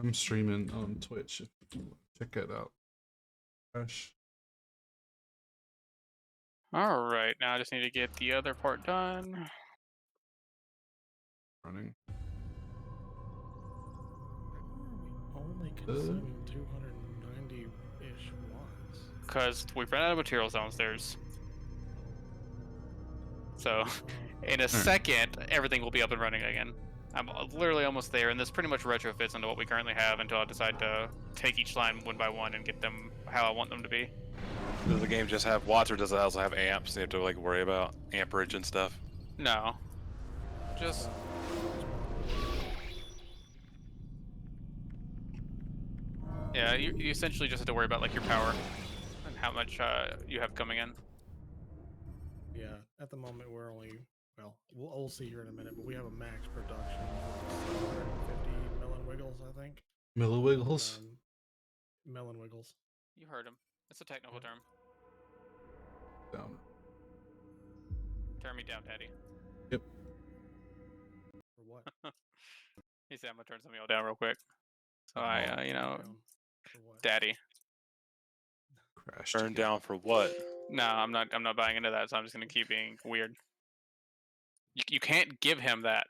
I'm streaming on Twitch. If you wanna check it out. Gosh. All right, now I just need to get the other part done. Running. Only consuming 290-ish watts. Because we ran out of materials downstairs. So, in a second, everything will be up and running again. I'm literally almost there, and this pretty much retrofits into what we currently have until I decide to take each line one by one and get them how I want them to be. Does the game just have watts, or does it also have amps? You have to like worry about amperage and stuff. No. Just... Yeah, you essentially just have to worry about like your power and how much you have coming in. Yeah, at the moment we're only, well, we'll see here in a minute, but we have a max production of 150 melon wiggles, I think. Milliwiggles? Melon wiggles. You heard him. It's a technical term. Down. Turn me down, Daddy. Yep. For what? He said I'm gonna turn something all down real quick. So you know, For what? Daddy. Crashed. Turn down for what? No, I'm not buying into that, so I'm just gonna keep being weird. You can't give him that.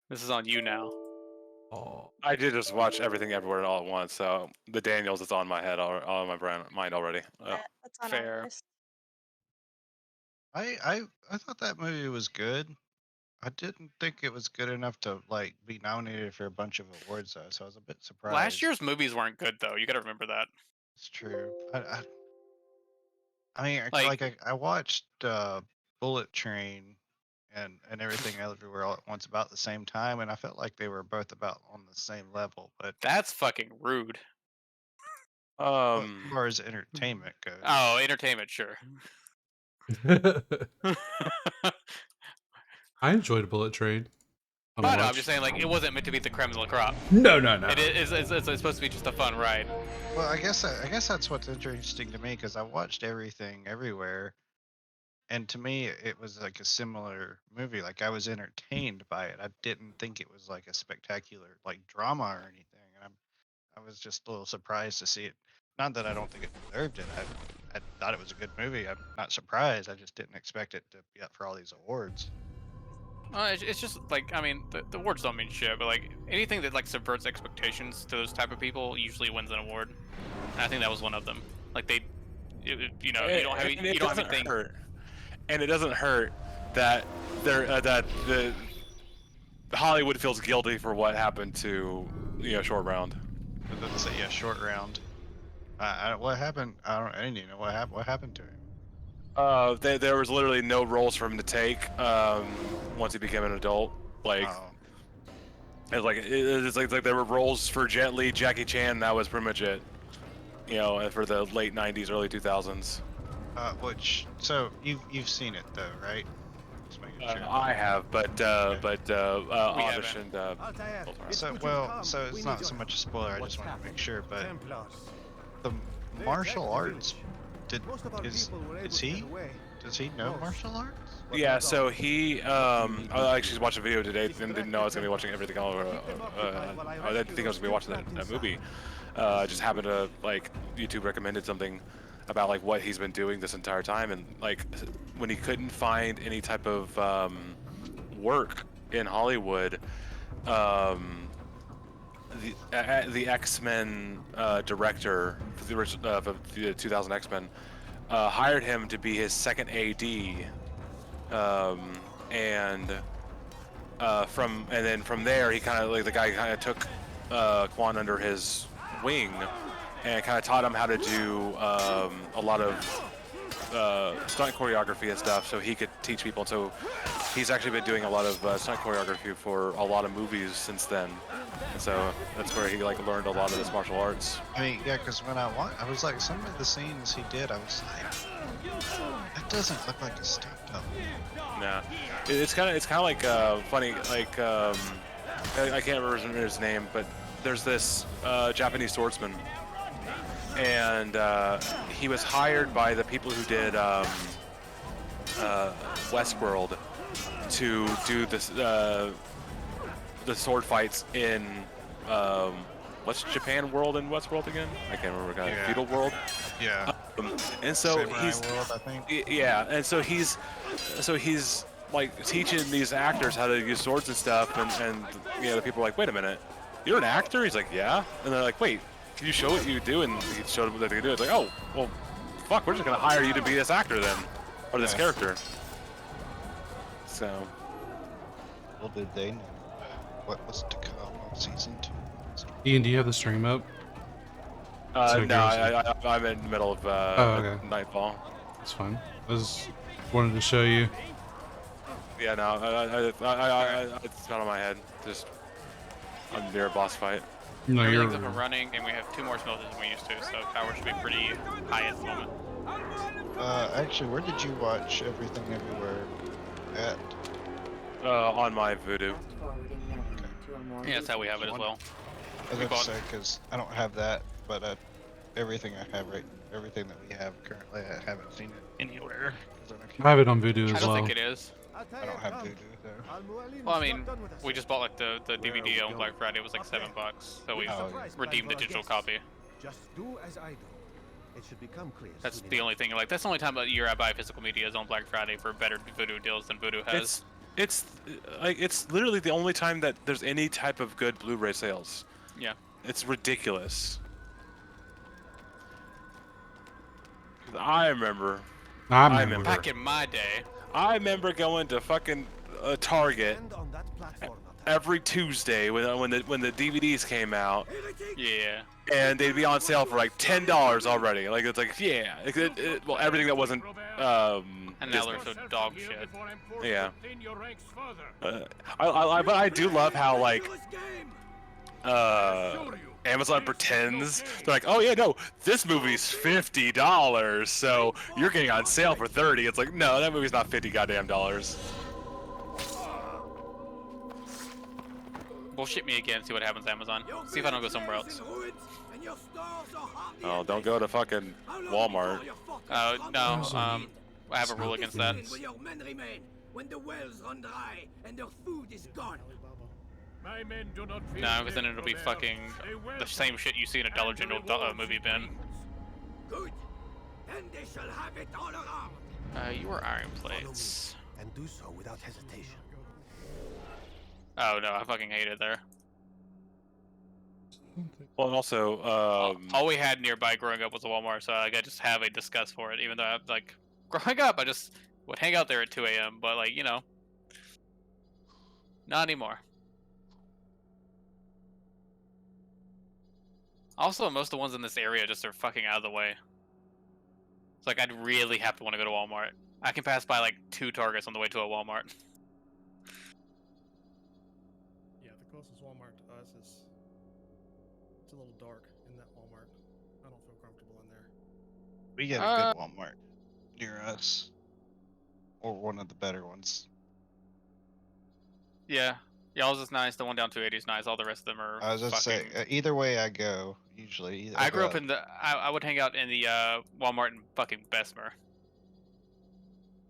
This is on you now. Oh. I did just watch Everything Everywhere All at Once, so the Daniels is on my head, on my mind already. Oh. Yeah, that's on fair. our list. I thought that movie was good. I didn't think it was good enough to like be nominated for a bunch of awards though, so I was a bit surprised. Last year's movies weren't good though. You got to remember that. It's true. I mean, Like- I watched Bullet Train and Everything Everywhere All at Once about the same time, and I felt like they were both about on the same level. But That's fucking rude. as far as entertainment goes, Oh, entertainment, sure. I enjoyed Bullet Train. Oh, no, I'm just saying, like, it wasn't meant to be the creme de la crop. No. It's supposed to be just a fun ride. well, I guess that's what's interesting to me because I watched Everything Everywhere, and to me it was like a similar movie. Like I was entertained by it. I didn't think it was like a spectacular like drama or anything. And I was just a little surprised to see it. Not that I don't think it deserved it. I thought it was a good movie. I'm not surprised. I just didn't expect it to be up for all these awards. It's just like, I mean, the awards don't mean shit, but like anything that like subverts expectations to those type of people usually wins an award. And I think that was one of them. Like you don't have anything. Hurt. And it doesn't hurt that that the Hollywood feels guilty for what happened to Short Round. It doesn't say Short Round. What happened? I didn't even know what happened. What happened to him? There was literally no roles for him to take once he became an adult. Like, it's like there were roles for Jet Li, Jackie Chan. That was pretty much it. And for the late '90s, early 2000s. So you've seen it though, right? Just making sure. I have, but Amish and so it's not so much a spoiler. I just want to make sure, but the martial arts. Does he know martial arts? Yeah, so he I actually watched a video today and didn't know I was gonna be watching Everything All Over. I didn't think I was gonna be watching that movie. Just happened to like YouTube recommended something about like what he's been doing this entire time, and like when he couldn't find any type of work in Hollywood, the X-Men director for the 2000 X-Men hired him to be his second AD, and then from there he kind of like the guy kind of took Quan under his wing and kind of taught him how to do a lot of stunt choreography and stuff, so he could teach people. So he's actually been doing a lot of stunt choreography for a lot of movies since then. And so that's where he like learned a lot of this martial arts. I mean, yeah, because when I was like, some of the scenes he did, I was like, that doesn't look like a stunt double. Nah, it's kind of like funny. Like I can't remember his name, but there's this Japanese swordsman, and he was hired by the people who did Westworld to do this the sword fights in what's Japan world and what's world again? I can't remember. Yeah. Feudal world. Yeah. And so Samurai he's World, I think. yeah, and so he's like teaching these actors how to use swords and stuff, and you know the people are like, wait a minute, you're an actor? He's like, yeah, and they're like, wait, can you show what you do? And he showed them what they could do. It's like, oh, well, fuck, we're just gonna hire you to be this actor then, or this Yeah. character. So Little did they know what was to come on season 2. Ian, do you have the stream up? So no, I'm in the middle of okay. Nightfall. That's fine. I just wanted to show you. Yeah, no, it's not on my head. Just I'm near a boss fight. No, you're. Everything's up and running, and we have 2 more smelters than we used to, so power should be pretty high at the moment. Actually, where did you watch Everything Everywhere at? On my Voodoo. Yeah, that's how we have it as well. I was We about bought- to say, because I don't have that, but everything I have everything that we have currently, I haven't seen it anywhere. 'Cause I have it on Voodoo I as don't well. think it is. I don't have Voodoo there. Well, I mean, we just bought like the DVD on Black Friday. It was like $7, so we Oh, yeah. redeemed the digital copy. Just do as I do. It should become clear. That's soon the enough. only thing. Like that's the only time of the year I buy physical media is on Black Friday for better Voodoo deals than Voodoo has. It's like it's literally the only time that there's any type of good Blu-ray sales. Yeah. It's ridiculous. I remember I remember. Back in my day, I remember going to fucking Target Stand on that platform, every Tuesday when the DVDs came out, yeah. and they'd be on sale for like $10 already. Like it's like yeah, well everything that wasn't And now Disney. they're so dog shit. Yeah. But I do love how like Amazon pretends they're like, oh yeah, no, this movie's $50, so you're getting on sale for 30. It's like, no, that movie's not 50 goddamn dollars. Bullshit me again. See what happens, Amazon. See if I don't go somewhere else. Oh, don't go to fucking Walmart. No. I have a rule against that. When the wells run dry and their food is gone. No, because then it'll be fucking the same shit you see in a Dollar General movie bin. Good. Then they shall have it all around. You were iron plates. and do so without hesitation. Oh no, I fucking hate it there. Well, and also, All we had nearby growing up was a Walmart, so like, I just have a disgust for it. Even though I like growing up, I just would hang out there at 2 a.m. But like you know, not anymore. Also, most of the ones in this area just are fucking out of the way. It's like I'd really have to want to go to Walmart. I can pass by like 2 Targets on the way to a Walmart. Yeah, the closest Walmart to us is it's a little dark in that Walmart. I don't feel comfortable in there. We get a good Walmart near us, or one of the better ones. Yeah, y'all's is nice. The one down 280 is nice. All the rest of them are. I was just say, fucking... either way I go, usually. I grew up in the. I would hang out in the Walmart in fucking Bessemer.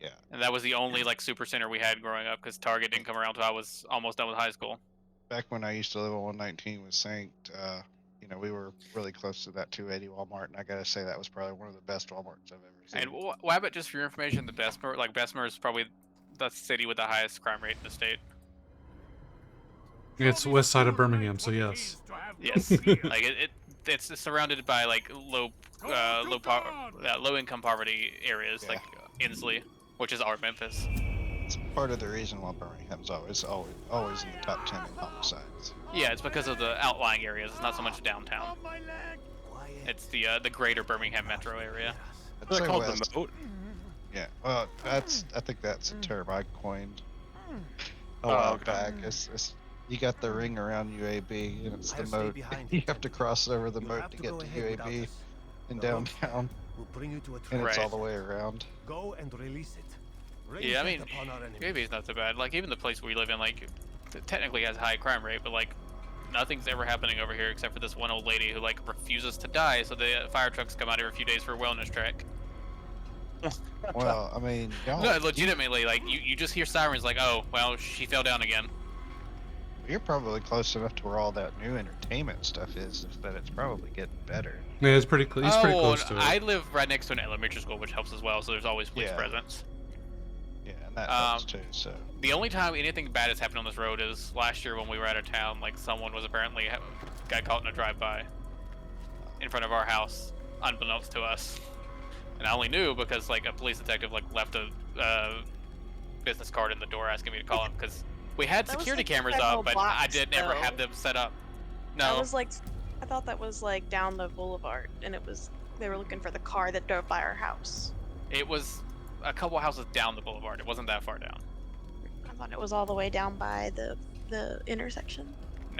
Yeah. And that was the only like super center we had growing up because Target didn't come around until I was almost done with high school. Back when I used to live on 119 with Saint, you know, we were really close to that 280 Walmart, and I gotta say that was probably one of the best Walmarts I've ever seen. And Wabbit, just for your information, the Bessemer, like Bessemer is probably the city with the highest crime rate in the state. It's west side of Birmingham, so yes. Yes, like it's surrounded by like low income poverty areas Yeah. like Inslee, which is our Memphis. It's part of the reason why Birmingham's always in the top 10 in homicides. Yeah, it's because of the outlying areas. It's not so much downtown. It's the greater Birmingham metro area. I'd they're say called west. the moat. Yeah, well, I think that's a term I coined a Oh, while okay. back. It's you got the ring around UAB, and it's the I'll stay moat. behind You you, have to cross over the You'll moat have to to get go to ahead without UAB us. in The road downtown, We'll bring you to a and train. it's all Right. the way around. Go and release it. Raise Yeah, I death mean, upon our enemies. UAB is not so bad. Like even the place we live in, like it technically has a high crime rate, but like nothing's ever happening over here except for this one old lady who like refuses to die, so the fire trucks come out every few days for a wellness check. Well, I mean, y'all, No, legitimately, like you just hear sirens, like oh well, she fell down again. You're probably close enough to where all that new entertainment stuff is that it's probably getting better. Yeah, it's pretty. He's pretty close and to it. I live right next to an elementary school, which helps as well. So there's always police Yeah. presence. Yeah, and that helps too. So The only time anything bad has happened on this road is last year when we were out of town. Like someone was apparently got caught in a drive-by in front of our house, unbeknownst to us. And I only knew because like a police detective like left a business card in the door asking me to call him because we had That was, security like, cameras several up, but I blocks, did never though. have them set up. That No, was like, I thought that was like down the boulevard, and they were looking for the car that drove by our house. it was a couple houses down the boulevard. It wasn't that far down. I thought it was all the way down by the intersection.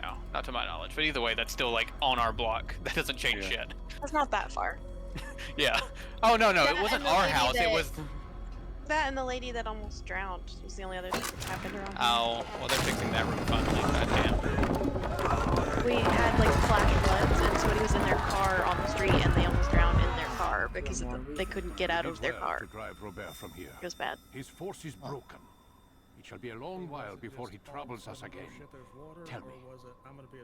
No, not to my knowledge. But either way, that's still like on our block. That doesn't change Yeah. shit. That's not that far. Yeah. Oh no, That it wasn't and the our lady house. It that- was. That and the lady that almost drowned was the only other thing that happened around here. Oh, well, they're fixing that room finally. Goddamn. We had like flash floods, and somebody was in their car on the street, and they almost drowned in their car because they couldn't get out of their car. To drive Robert from here. It was bad. His force is broken. It shall be a long while before he troubles us again. Tell me,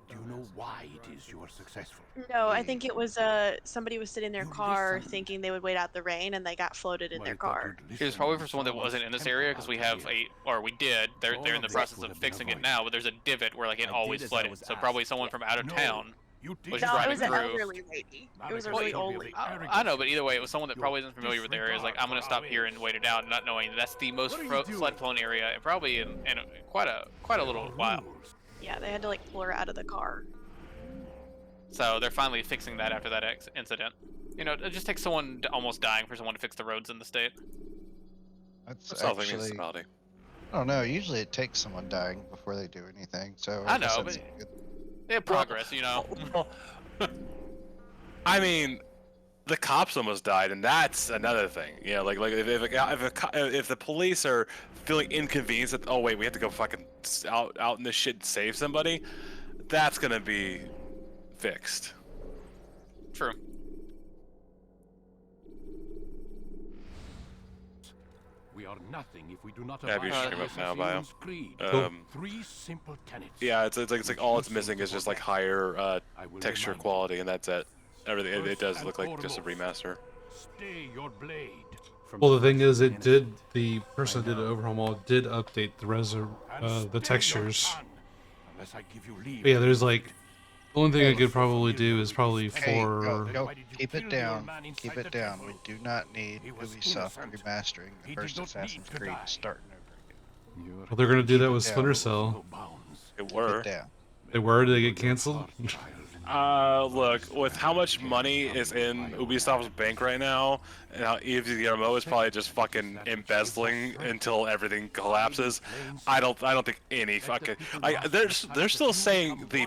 do you know why it is you are successful? No, I think it was somebody was sitting in their You car listen. thinking they would wait out the rain, and they got floated in Well, their I thought car. you'd It was listen probably when for someone that someone's wasn't in this temper area because we have here. or we did. They're All in of the this process would of have been fixing it avoided. now, but there's a divot where like it I always did as I flooded. was So probably asked. someone from out of No. town. You did Was No, driving it was an through. elderly lady. It was a Because really you'll be old the lady. I know, but either way, it was someone that Your probably isn't familiar with the area. Is like, I'm gonna stop here and wait it out, not knowing that's the most What are you doing? flood-prone area, and probably in quite a little Your while. rules. Yeah, they had to like pull her out of the car. So they're finally fixing that after that incident. You know, it just takes someone almost dying for someone to fix the roads in the state. that's That's not the actually. municipality. I don't know. Usually it takes someone dying before they do anything. So I guess know, that's but- good. They have progress, you know. I mean, the cops almost died, and that's another thing. You know, like if the police are feeling inconvenienced that, oh wait, we have to go fucking out in this shit and save somebody, that's gonna be fixed. True. We are nothing if we do not Have you abide stream by up now, Bio? Assassin's Creed. Um, 3 simple tenets. yeah, it's like all it's missing is just like higher I will texture remind you. quality, and that's it. Everything it First does and look like just a foremost. remaster. Stay your blade. From Well, the thing is, it innocent. did. The person that did the overhaul mod did update the And stay the your textures. hand, unless I give you leave But yeah, to there's do like it. the only thing I could probably do is probably Hey, for go, Why did you keep kill it your down. man inside Keep the it down. We temple? do not need He was Ubisoft innocent. remastering He the did first not Assassin's need to Creed die. starting over again. Your well, they're gonna do that with Yeah. Splinter knows Cell. no bounds. It Keep were. it down. They were did they get canceled? Child. Look, with how much money is in Ubisoft's bank right now, and how Yves Guillermo is probably just fucking embezzling until everything collapses, I don't think any fucking they're still saying the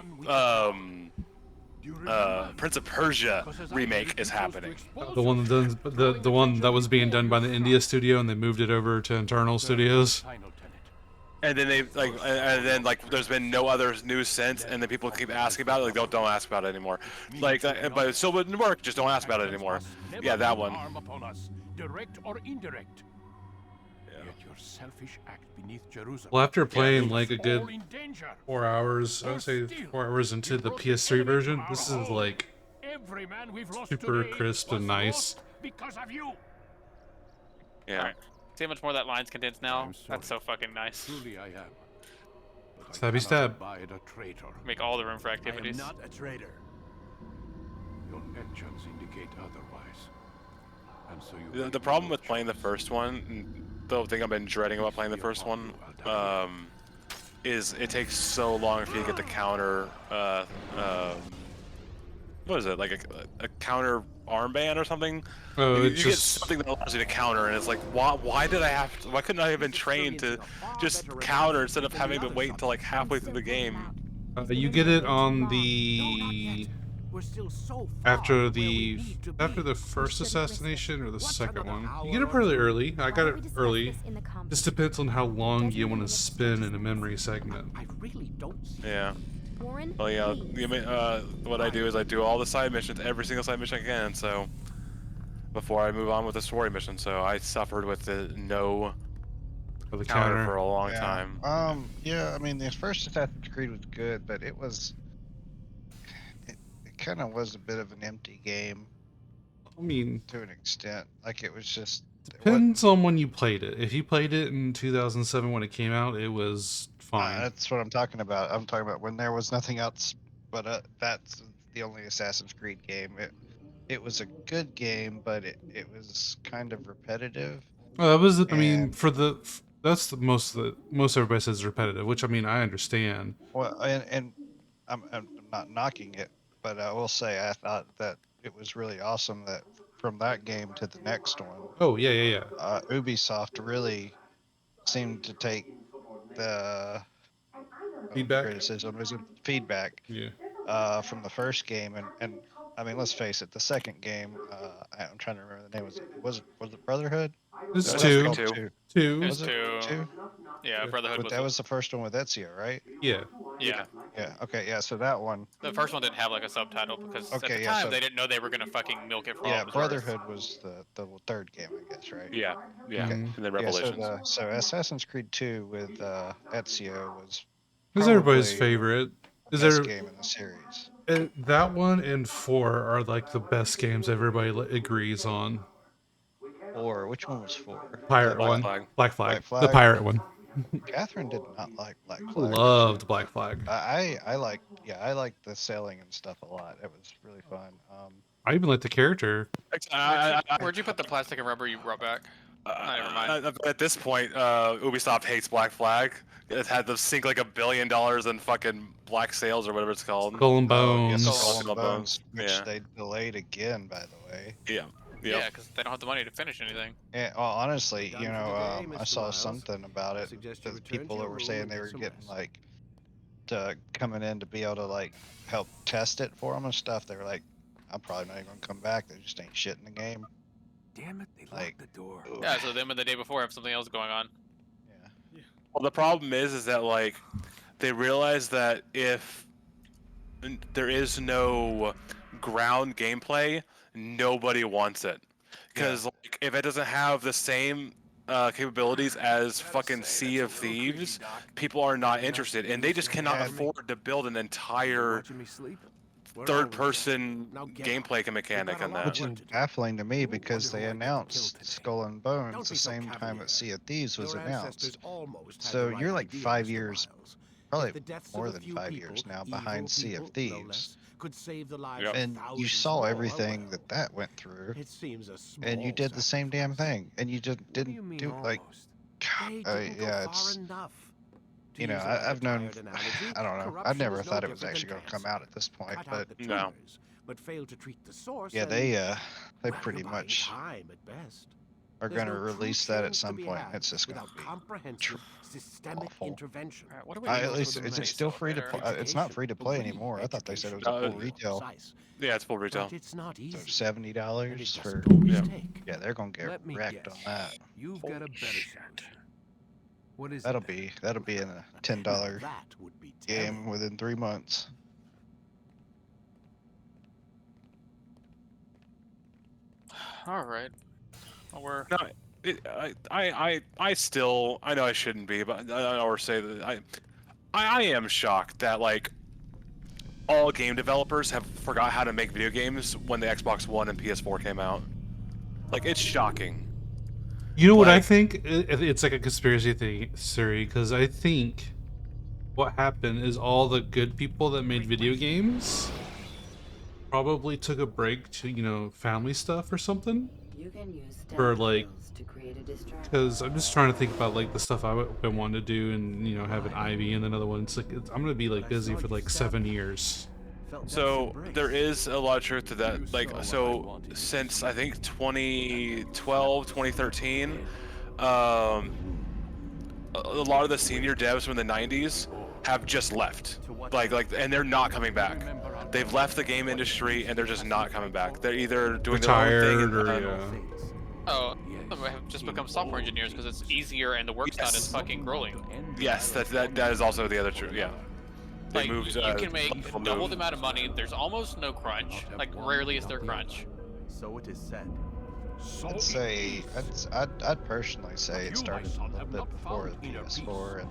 Prince of Persia remake is happening. The one done, the one that was being done by the India studio, and they moved it over to Internal Studios. Final tenet. And then they like, and then like, there's been no other news since, and then people keep asking about it. Like, don't ask about it anymore. Like, but it still wouldn't work. Just don't ask about it anymore. Never Yeah, that bring one. harm upon us, direct or indirect. Yeah. Yet your selfish act beneath Jerusalem. Well, after playing is like a good all in danger. 4 hours, I would say 4 hours into the PS3 version, this is like Every man we've lost super today crisp and was nice. lost because of you. Yeah. Alright. See how much more that line's condensed now? I'm That's so fucking nice. Truly I am. But I Stabby cannot stab. abide a traitor. Make all the room for I am activities. not a traitor. Your actions indicate otherwise. And so you The problem with playing the first one, and the thing I've been dreading about playing the first one, is it takes so long for you to get the counter. What is it, like a counter armband or something? Oh, you it's get just something that allows you to counter, and it's like, why did I have to? Why couldn't I have been trained to just counter instead of having to wait until like halfway through the game? you get it on the We're still so far after from where we the need to after be. the first assassination or the second one. hour You get it or pretty two? early. I got Why it don't we discuss early. this in the conference? Just depends on how long you want to Designated spin in a memory segment. I really don't see Yeah. Warren, Well, yeah. please. What I do is I do all the side missions, every single side mission I can. So before I move on with the story mission, so I suffered with the no for the counter counter. for a long Yeah. time. Yeah, I mean, the first Assassin's Creed was good, but it kind of was a bit of an empty game I mean, to an extent. Like it was just it depends on when you played it. If you played it in 2007 when it came out, it was fine. that's what I'm talking about. I'm talking about when there was nothing else, but that's the only Assassin's Creed game. It was a good game, but it was kind of repetitive. Well, that was, I mean, And- for the that's the most everybody says repetitive, which I mean I understand. Well, and I'm not knocking it, but I will say I thought that it was really awesome that from that game to the next one, Oh yeah. Ubisoft really seemed to take the Feedback. criticism, is it feedback Yeah. from the first game, and I mean, let's face it, the second game, I'm trying to remember the name. Was it Brotherhood? It's That was two. called Two. Two. It was Was it two. two? Yeah, Brotherhood But was. that was the first one with Ezio, right? Yeah. Yeah. Yeah. Okay. Yeah. So that one. The first one didn't have like a subtitle because at Okay, the yeah, time so- they didn't know they were gonna fucking milk it for all Yeah. it was worth. Brotherhood was the third game, I guess, right? Yeah, yeah. Okay. And then Yeah. Revelations. So Assassin's Creed 2 with Ezio was Who's everybody's probably favorite? the Is best there game in the series. that one and 4 are like the best games everybody agrees on. Or which one was 4? Pirate Black one, Flag. Black Flag, Black the Flag? pirate one. Catherine did not like Black Flag. Loved Black Flag. I like the sailing and stuff a lot. It was really fun. I even like the character. Where'd you put the plastic and rubber you brought back? Never mind. At this point, Ubisoft hates Black Flag. It had to sink like $1 billion in fucking Black Sails or whatever it's called. Skull and Yes, Bones. Skull Skull and and Bones, which yeah. they delayed again, by the way. Yeah. Yeah, because they don't have the money to finish anything. And, well, honestly, Done you for know, the day, I Mr. saw Miles. something about it. Suggest you The return to people your that were room saying and they get were some getting rest. like coming in to be able to like help test it for them and stuff. They were like, "I'm probably not even gonna come back. There just ain't shit in the game." Damn it, they Like, locked the door. ugh. Yeah, so them and the day before have something else going on. Yeah. Well, the problem is that like they realize that if there is no ground gameplay, nobody wants it. Because like if it doesn't have the same capabilities as fucking Sea of Thieves, people are not interested, and they just cannot Yeah. afford to build an entire Watching me sleep? We're all third-person Now get gameplay up. mechanic We've on got a that. Which is What to do? baffling to me Wonder because who they I get to kill announced today. Skull and Don't Bones the be so same time cavalier. that Sea of Thieves was Your announced. ancestors almost had So the right you're like idea, 5 Mr. years, Miles. probably If the deaths of more a than few 5 years people, now, evil behind Sea people, of no Thieves. less, could save the lives Yep. of And you thousands saw more, everything well, that went through, it seems a small and you did the same damn sacrifice. thing, and you just What do you didn't mean do like, almost? God, They didn't go yeah, far it's. enough. To You know, use another I've known, tired analogy, I don't know, I corruption never is no thought it was different actually than going to come cancer. out at this point, Cut but out the No. tumors, but fail to treat the source. yeah, and, they well, pretty you're buying much time at best. are There's going to no true release that at change to some be point. had It's just going to without be. comprehensive systemic awful. intervention. Alright, what do we At need least for the it's next still free to elevator? play. It's not free to play anymore. I thought they said it was a full retail. Precise, Yeah, it's full retail. but it's not So easy. $70 and it for. doesn't always yeah. take. Yeah, they're going to Let get me wrecked on guess. that. You've got a better solution. What is That'll it? be in a $10 That would be game telling. within 3 months. Alright. Well, we're No, I still, I know I shouldn't be, but or say that I am shocked that like all game developers have forgot how to make video games when the Xbox One and PS4 came out. Like it's shocking. You know what I Like- think? It's like a conspiracy theory because I think what happened is all the good people that made video games probably took a break to, you know, family stuff or something. You can use For, like, to create a distraction. Because I'm just trying to think about like the stuff I've been wanting to do, and you know, have an Ivy and another one. It's like I'm gonna be like busy for like 7 years. Felt death's So embrace. there is a lot of truth to You that. Like saw what I so wanted. since I think 2012, 2013, a lot of the senior devs from the 90s have just left. Like and they're not coming back. They've left the game industry and they're just not coming back. They're either doing their own Retired thing or and, yeah. oh, some have just become software engineers because it's easier and the work's not as Yes. fucking grueling. yes, that is also the other truth. Yeah. They Like moved, you can make wonderful double move. the amount of money. There's almost no crunch. Like rarely is there crunch. So it is said. So I'd it say is. I'd personally say You, it my started son, have bit before the inner PS4 and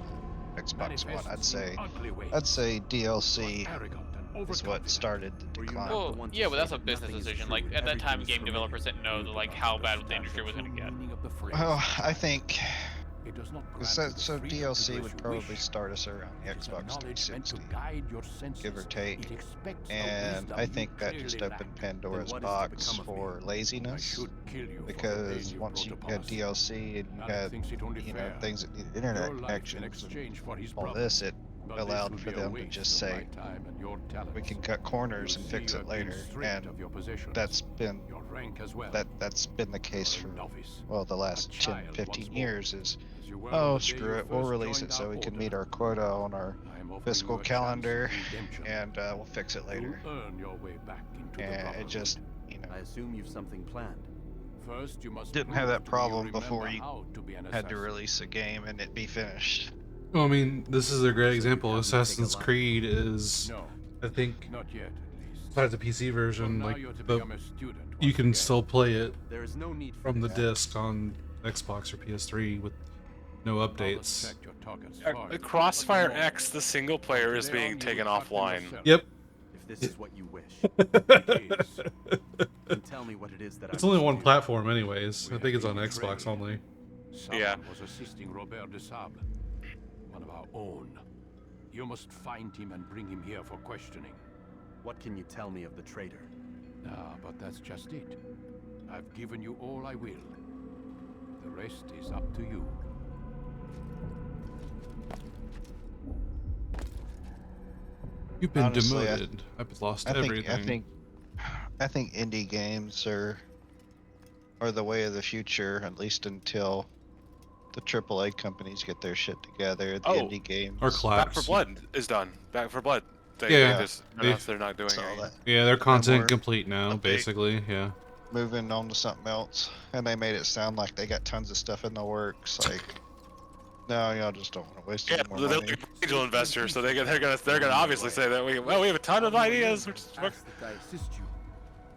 the Xbox One. Manifests in ugly ways. I'd say DLC Arrogant and is what overconfident. started the decline. Well, yeah, but that's a business decision. Like at that time, game developers didn't know like how bad the industry was gonna get. Well, I think It does not so. grant you the So freedom to DLC do as would you probably wish. start us around the It is a Xbox knowledge meant to 360, guide your senses. give or take. It expects a And wisdom I you think that just clearly opened lack. Pandora's what is to box become of me? for I laziness. should kill you for the Because pain you once you brought had upon us. DLC and you Alec had, thinks it only you know, fair. things that need Your internet life in connections and exchange for his all brother. this, it But this allowed would for be a them to waste just of say, my time and your talents. we can cut corners and You'll fix see it you have been later. stripped And of your possessions, that's been your rank as well. that's been the case You're for, a novice. well, the last 10, child 15 once more. years is, As you were on oh, the day screw you it, we'll first release joined it so our we can order. meet our quota on our I am offering fiscal you a chance calendar, of redemption. and we'll fix it later. You'll earn your way back into the And it Brotherhood. just, you know, I assume you've something planned. First, you must didn't prove have that to me problem you before remember you how to be an had to assassin. release a game and it be finished. Well, I mean, this is a great example. have me take a Assassin's lie. Creed is, No, I think, not yet, at least. besides the PC So version, now like you're to the become a student you once can again. still play it There is no need for from the this. disc on Xbox or PS3 with no Others updates. check your target's Uh, far, Crossfire but X, the single player, is today being on, you taken will cut them offline. yourself. Yep. If this is what you wish, It is. then tell me what it is that It's I only must one do. platform, anyways. We I think have it's on been Xbox betrayed. only. Someone Yeah. was assisting Robert de Sable, one of our own. You must find him and bring him here for questioning. What can you tell me of the traitor? Ah, but that's just it. I've given you all I will. The rest is up to you. You've been Honestly, demoted. I've lost I everything. I think indie games are the way of the future, at least until the AAA companies get their shit together. The Oh, indie games Or Back collapse. for Blood is done. Back for Blood. Yeah, They just they- announced they're not doing saw it. that. Yeah, they're content more complete now, update. basically. Yeah. Moving on to something else, and they made it sound like they got tons of stuff in the works. Like, no, y'all just don't want to waste Yeah, any more they're money. like angel investors, so they're gonna obviously say that we have a ton of ideas. Which is Ask that I assist you.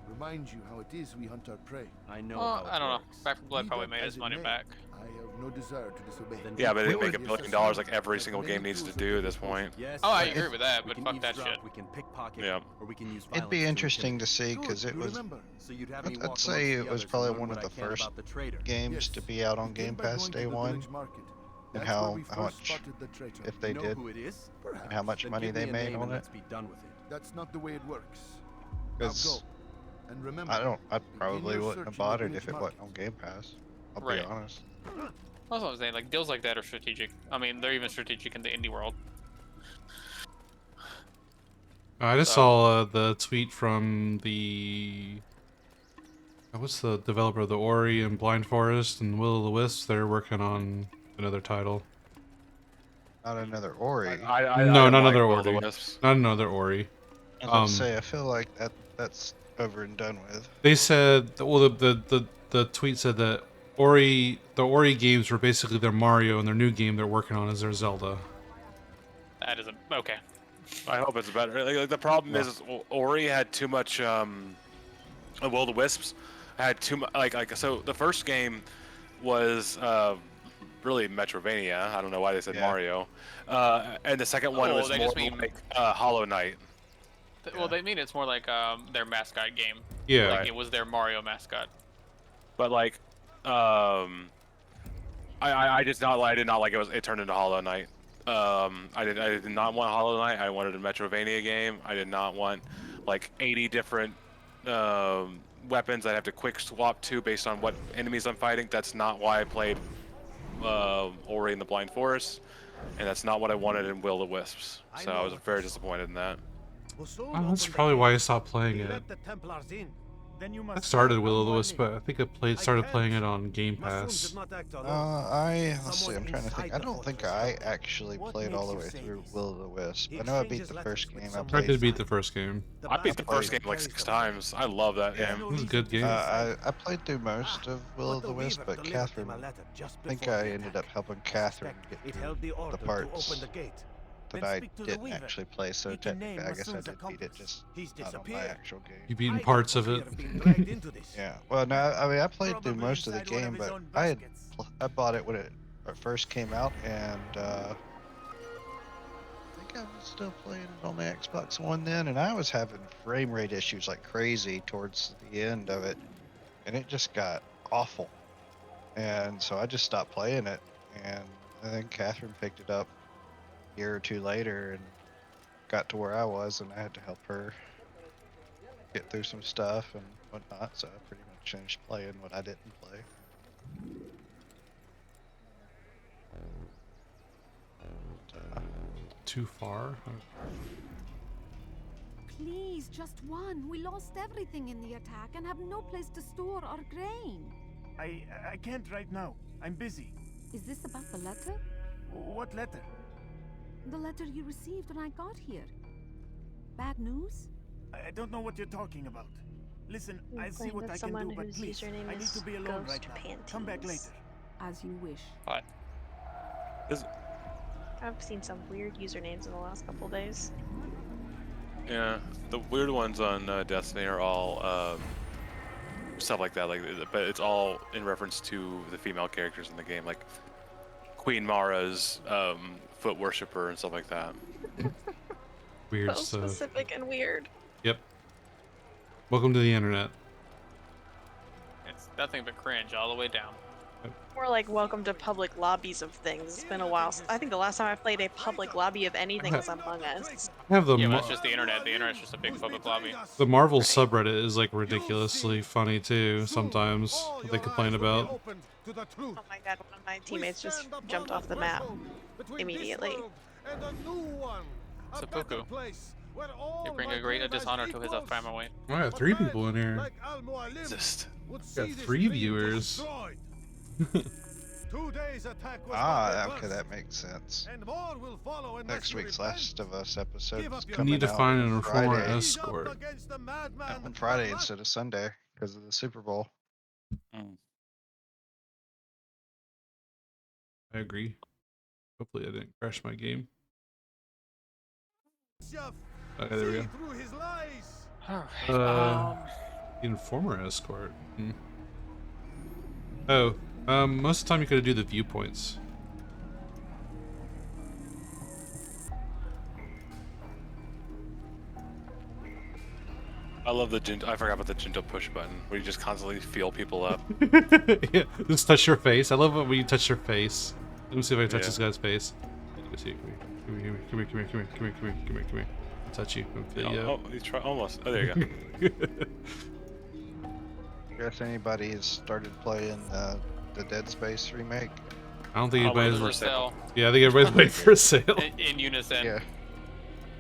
Remind you how it is we hunt our prey. I know Well, how it I don't know. works. Back for Blood Be probably that made as his it money may, back. I have no desire to disobey. Then Yeah, but they We make will $1 be billion like assassinate every as single many game needs to tools do at at this your point. Yes. Oh, I yes. agree with that, We but can fuck that eavesdrop, shit. We can pickpocket, Yeah. or we can use It'd violence be to interesting to intimidate. see because it You was. remember. So you'd have me I'd walk say amongst it the was others and probably learn one what of I the can first about the traitor. games Yes. to be out on Begin Game by Pass going to day the one, village market. and That's where how we how first much spotted the traitor. if they You know did who it is? and how much Then money give me they a made name on and it. let's be done with it. That's not the way it works. Now Because go. And remember, I probably your wouldn't have search in bought the it if village it wasn't on market. Game Pass. I'll Right. be honest. That's what I'm saying. Like deals like that are strategic. I mean, they're even strategic in the indie world. I just So- saw the tweet from the. What's the developer of the Ori and Blind Forest and Will o' the Wisps? They're working on another title. Not another Ori. No, I not like another Will o' the Ori. Wisps. Not another Ori. I was about to say, I feel like that's over and done with. They said, well, the tweet said that the Ori games were basically their Mario, and their new game they're working on is their Zelda. That isn't okay. I hope it's better. Like, the problem is Ori had too much. Will o' the Wisps had too much. Like so, the first game was really Metrovania. I don't know why they said Yeah. Mario. And the second one Oh, was they more just mean- like Hollow Knight. Well, they mean it's more like their mascot game. Yeah. Like Right. it was their Mario mascot. But like, I did not like it turned into Hollow Knight. I did not want Hollow Knight. I wanted a Metrovania game. I did not want like 80 different weapons I'd have to quick swap to based on what enemies I'm fighting. That's not why I played Ori in the Blind Forest, and that's not what I wanted in Will o' the Wisps. So I was very disappointed in that. Oh, that's probably why I stopped playing it. I started Will o' the Wisp, but I think I started playing it on Game Pass. Let's see, I'm trying to think. I don't think I actually played all the way through Will o' the Wisp. I know I beat the first game. I I played. did beat the first game. I beat the first game like 6 times. I love that game. It was a good game. I played through most of Will o' the Wisp, but Catherine. I think I ended up helping Catherine get through the parts that I didn't actually play. So technically, I guess I did beat it, just not on my actual game. You beaten parts of it. Yeah. Well, no, I mean I played through most of the game, but I bought it when it it first came out, and I think I was still playing it on the Xbox One then, and I was having frame rate issues like crazy towards the end of it, and it just got awful. And so I just stopped playing it, and I think Catherine picked it up a year or two later and got to where I was, and I had to help her get through some stuff and whatnot, so I pretty much finished playing what I didn't play. Too far? Please, just one. We lost everything in the attack and have no place to store our grain. I can't right now. I'm busy. Is this about the letter? What letter? The letter you received when I got here. Bad news? I don't know what you're talking about. Listen, I'll see what I can do, but please, I need to be alone right now. Come back later. As you wish. What? I've seen some weird usernames in the last couple days. Yeah, the weird ones on Destiny are all stuff like that. But it's all in reference to the female characters in the game, like Queen Mara's foot worshipper and stuff like that. Weird So stuff. specific and weird. Yep. Welcome to the internet. It's nothing but cringe all the way down. More like welcome to public lobbies of things. It's been a while. I think the last time I played a public lobby of anything was Among Us. I have the Yeah, but it's just the internet. The internet's just a big public lobby. The Marvel subreddit is like ridiculously funny too. Sometimes what they complain about. Oh my god, one of my teammates just jumped off the map immediately. Seppuku. You bring a great dishonor to his family. I got 3 people in here. Just got 3 viewers. Okay, that makes sense. Next week's Last of Us episode is You coming need to out find an on informer Friday. escort. On Friday instead of Sunday because of the Super Bowl. I agree. Hopefully I didn't crash my game. Okay, there we go. Informer escort. Oh, most of the time you could do the viewpoints. I love the I forgot about the gentle push button where you just constantly feel people up. Yeah, just touch your face. I love it when you touch your face. Let me see if I can touch Yeah. this guy's face. Let me see. Come here. I'll touch you. I'll feel you Oh, up. you try almost. Oh, there you go. Guess anybody has started playing the Dead Space remake? I don't think anybody's for sale. Yeah, I think everybody's waiting for a sale. In unison. Yeah.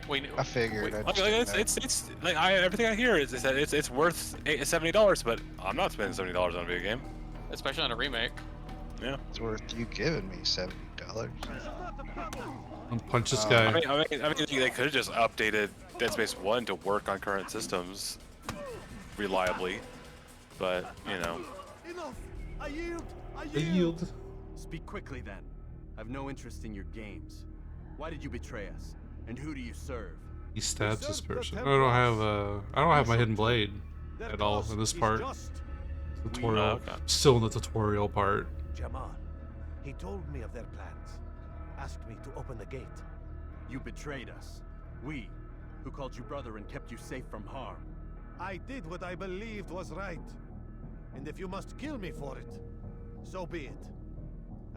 Wait, I figured. I Like, just it's like everything I hear is that it's worth $70, but I'm not spending $70 on a video game. especially on a remake. Yeah. It's worth you giving me $70. I'll punch this guy. I mean, they could have just updated Dead Space 1 to work on current systems reliably, but you know. Enough! I yield! I I yield. Speak quickly then. I've no interest in your games. Why did you betray us? And who do you serve? He stabs this person. I don't have my hidden blade at all in this part. Tutorial. Still in the tutorial part. Jamal, he told me of their plans. Asked me to open the gate. You betrayed us. We, who called you brother and kept you safe from harm. I did what I believed was right. And if you must kill me for it, so be it.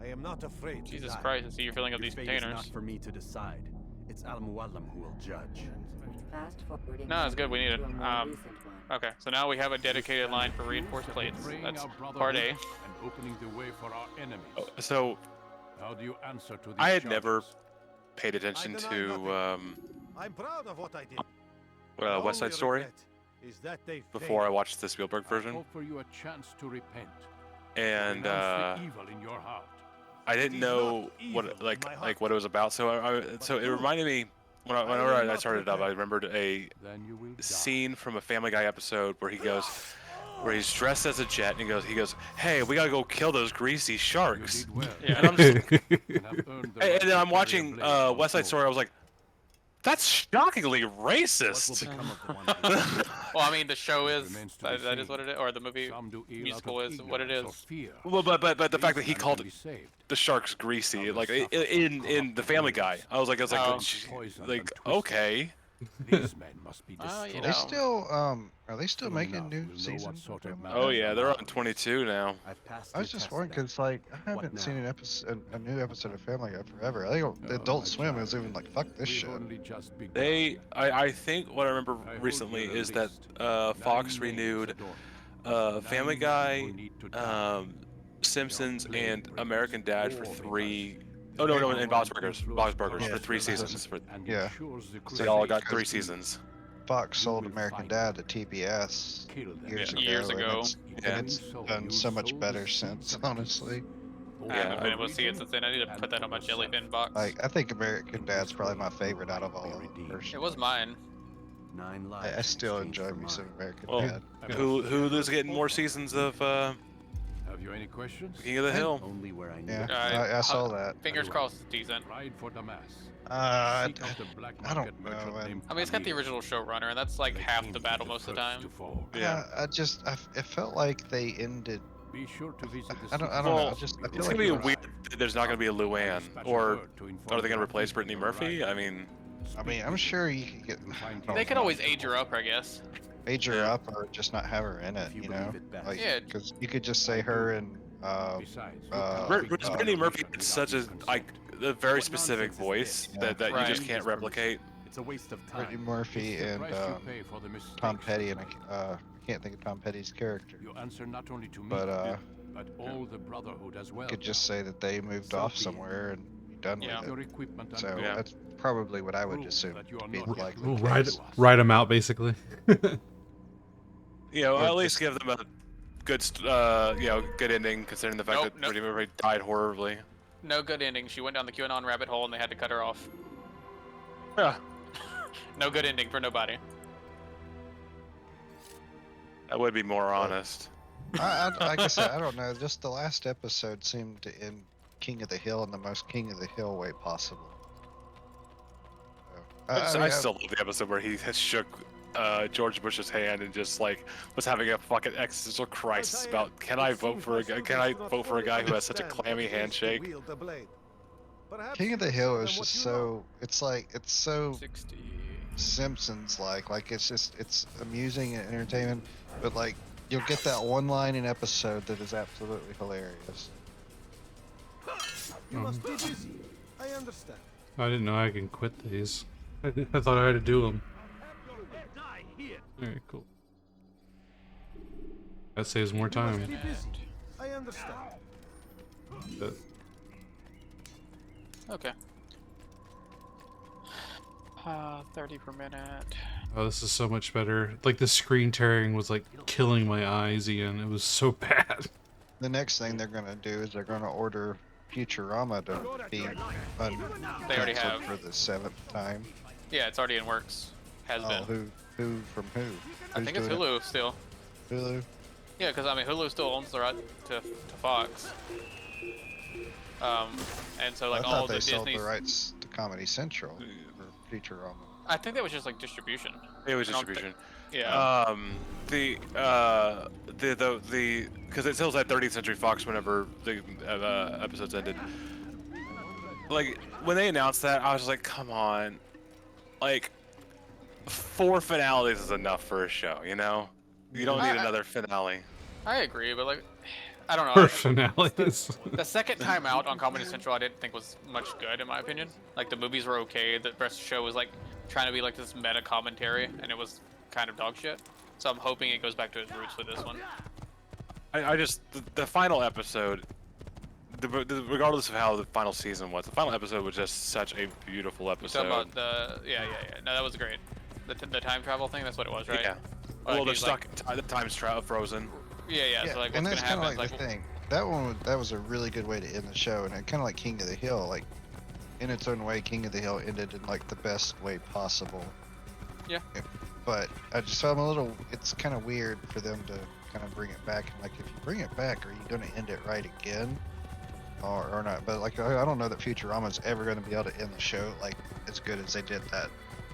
I am not afraid to Jesus die. Christ, I see you're filling up Your these fate is containers. not for me to decide. It's Al Muallim who will judge. Fast forwarding. No, it's good. We need it. to a more recent one. Okay, so now we have a dedicated line for reinforced plates. Betraying That's our part A. brotherhood and opening the way for our enemies. So How do you answer to these I had charges? never paid attention I deny to I'm proud of what I did. West Side Only Story regret is that they before I failed. watched the Spielberg version, I offer you a chance to repent. and Renounce the evil in your heart. I didn't know what what it was about. So so it reminded me whenever I started it up, I remembered a Then you will die. scene from a Family Guy episode where he's dressed as a jet and he goes, "Hey, we gotta go kill those greasy You sharks." did well. Yeah. And I'm just like, and have earned the and right then to I'm carry a watching blade West Side of Story. I was like, That's shockingly racist. Well, I mean, the show is that is what it is, or the movie musical is what it is. Well, but the fact that he called the sharks greasy, like in the Family Guy, I was like, okay. These men must be you They know. still are they still making new seasons? Oh yeah, they're on 22 now. I was just wondering because like I haven't seen a new episode of Family Guy forever. I think Adult Swim is even like fuck this shit. I think what I remember recently is that Fox renewed Family Guy, Simpsons, and American Dad for 3. Oh no, and Bob's Burgers for 3 seasons. Yeah. So they all got 3 seasons. Fox sold American Dad to TBS years ago. And it's done so much better since, honestly. I haven't been able to see it since then. I need to put that on my jellyfin box. Like I think American Dad's probably my favorite out of all of them. It was mine. I still enjoy me some American Dad. Hulu's getting more seasons of Have you any questions? King of the Hill. Only where I Yeah, I saw that. Fingers crossed, it's decent. Ride for Damas. I don't know. I mean, it's got the original showrunner, and that's like half the battle most of the time. Yeah, it felt like they ended. Be sure to visit the I don't know. I feel It's like gonna be weird. There's not gonna be a Luann, or are they gonna replace Brittany Murphy? I mean, I'm sure you could get. They could always age her up, I guess. Age her up, or just not have her in it. You know, like because you could just say her and. Brittany Murphy is such a very specific voice that you just can't replicate. It's a waste of time. Brittany Murphy and Tom Petty, and I can't think of Tom Petty's character. You answer not only to me, but all the Brotherhood as well. You could just say that they moved off somewhere and be done with it. So that's probably what I would assume. Write them out, basically. You know, at least give them a good, good ending, considering the fact that Brittany Murphy died horribly. No good ending. She went down the QAnon rabbit hole, and they had to cut her off. Yeah. No good ending for nobody. That would be more honest. Like I said, I don't know. Just the last episode seemed to end King of the Hill in the most King of the Hill way possible. So, I still love the episode where he shook George Bush's hand and just like was having a fucking existential crisis about can I vote for a guy who has such a clammy handshake. King of the Hill is just so it's so Simpsons like it's amusing and entertainment, but like you'll get that one line in episode that is absolutely hilarious. You must be busy. I understand. I didn't know I can quit these. I thought I had to do them. Alright, cool. That saves more time. I understand. Okay. 30 per minute. Oh, this is so much better. Like the screen tearing was like killing my eyes, Ian. It was so bad. The next thing they're gonna do is they're gonna order Futurama to be They already have for the 7th time. Yeah, it's already in works. Has been. Who from who? I think it's Hulu still. Hulu? Yeah, because I mean Hulu still owns the right to Fox. And so like I all thought the they sold Disney the rights to Comedy Central for Futurama. I think that was just like distribution. It was distribution. Yeah. Because it still said 30th Century Fox whenever the episodes ended. Like when they announced that, I was like, come on, like 4 finales is enough for a show, you know? You don't need another finale. I agree, but like, I don't know. For finales. The second time out on Comedy Central, I didn't think was much good, in my opinion. Like the movies were okay. The rest of the show was like trying to be like this meta commentary, and it was kind of dog shit. So I'm hoping it goes back to its roots with this one. I just the final episode, regardless of how the final season was, the final episode was just such a beautiful episode. You talking about the yeah. No, that was great. The time travel thing. That's what it was, right? Yeah. Well, they're stuck. The time's frozen. Yeah. So like, and what's that's gonna kind happen? of like the thing. That was a really good way to end the show, and it kind of like King of the Hill, like in its own way, King of the Hill ended in like the best way possible. Yeah. But I just felt it's kind of weird for them to kind of bring it back. And like, if you bring it back, are you going to end it right again, or not? But like, I don't know that Futurama's ever going to be able to end the show like as good as they did that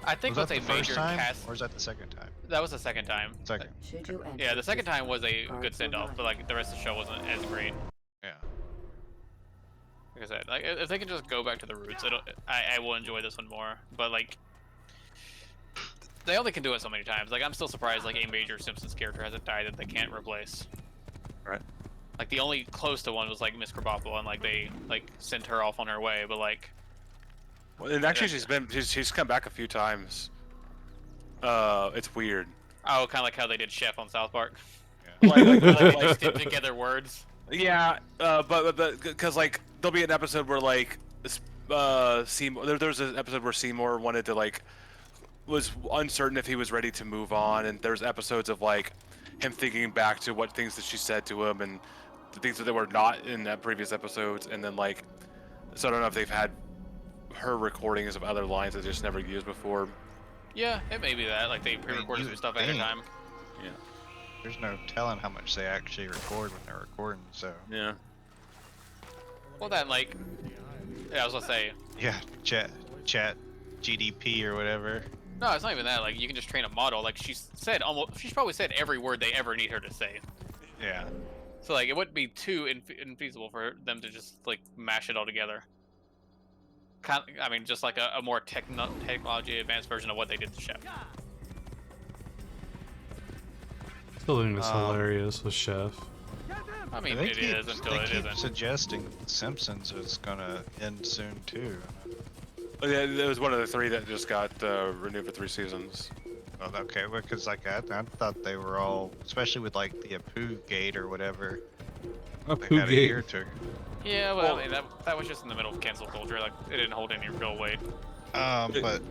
I think Was with that a the first major time, cast. or was that the second time? That was the second time. Second. Should you enter Yeah, the second this time was a guards good send off, will but like the rest of the show wasn't as great. Yeah. Like I said, like if they can just go back to the roots, I will enjoy this one more. But like, they only can do it so many times. Like I'm still surprised like a major Simpsons character hasn't died that they can't replace. Right. Like the only close to one was like Miss Krabappel, and like they like sent her off on her way. But like, Well, and actually, she's come back a few times. It's weird. oh, kind of like how they did Chef on South Park. Like, They stitch together words. yeah, but because like there'll be an episode where like Seymour, there's an episode where Seymour wanted to like was uncertain if he was ready to move on, and there's episodes of like him thinking back to what things that she said to him and the things that were not in that previous episodes, and then like, so I don't know if they've had her recordings of other lines that they just never used before. Yeah, it may be that. Like they pre-recorded some stuff ahead of time. Yeah. There's no telling how much they actually record when they're recording, so. Yeah. Well, then like, yeah, I was gonna say. Yeah, chat GDP or whatever. No, it's not even that. Like you can just train a model. Like she's probably said every word they ever need her to say. Yeah. So like it wouldn't be too infeasible for them to just like mash it all together. I mean, just like a more technology advanced version of what they did to Chef. Still think it's hilarious with Chef. I mean, They it keep- is until they it keep isn't. suggesting Simpsons is gonna end soon too. But yeah, it was one of the 3 that just got renewed for 3 seasons. Oh, okay, because like I thought they were all, especially with like the Apu Gate or whatever. They had a Apu-gate. year to. Yeah, well, I mean, that was just in the middle of cancel culture. Like it didn't hold any real weight. But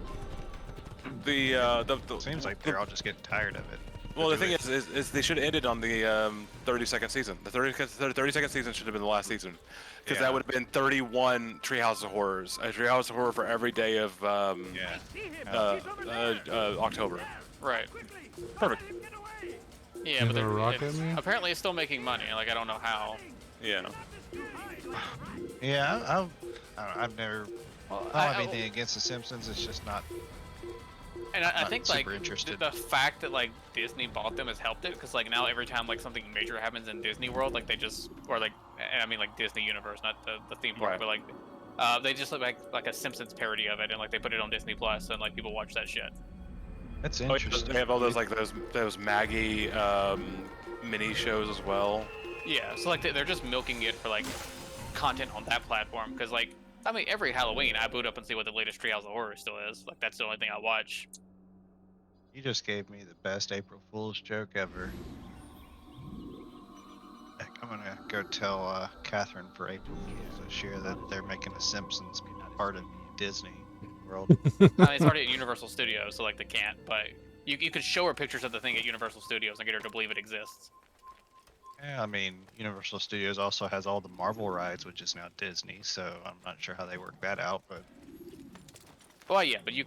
The seems like they're all just getting tired of it. well, the thing is they should have ended on the 32nd season. The 32nd season should have been the last season, because that would have been 31 Treehouse of Horrors. A Treehouse of Horror for every day of October. Right. Perfect. Yeah, You but throw a rock it's, at me? apparently it's still making money. Like I don't know how. Yeah. Yeah, I've never. Well, I don't have anything against the Simpsons. It's just not. And I Not think like super interested. the fact that like Disney bought them has helped it, because like now every time like something major happens in Disney World, like they just, or like, I mean like Disney Universe, not the theme park, Right. but like they just look like a Simpsons parody of it, and like they put it on Disney Plus, and like people watch that shit. That's Oh, interesting. they have all those like those Maggie mini shows as well. Yeah, so like they're just milking it for like content on that platform, because like I mean every Halloween I boot up and see what the latest Treehouse of Horror still is. Like that's the only thing I watch. You just gave me the best April Fool's joke ever. Heck, I'm gonna go tell Catherine for April Fool's this year that they're making the Simpsons part of Disney World. I mean, it's already at Universal Studios, so like they can't. But you could show her pictures of the thing at Universal Studios and get her to believe it exists. Yeah, I mean, Universal Studios also has all the Marvel rides, which is now Disney, so I'm not sure how they work that out, but. Well, yeah, but you.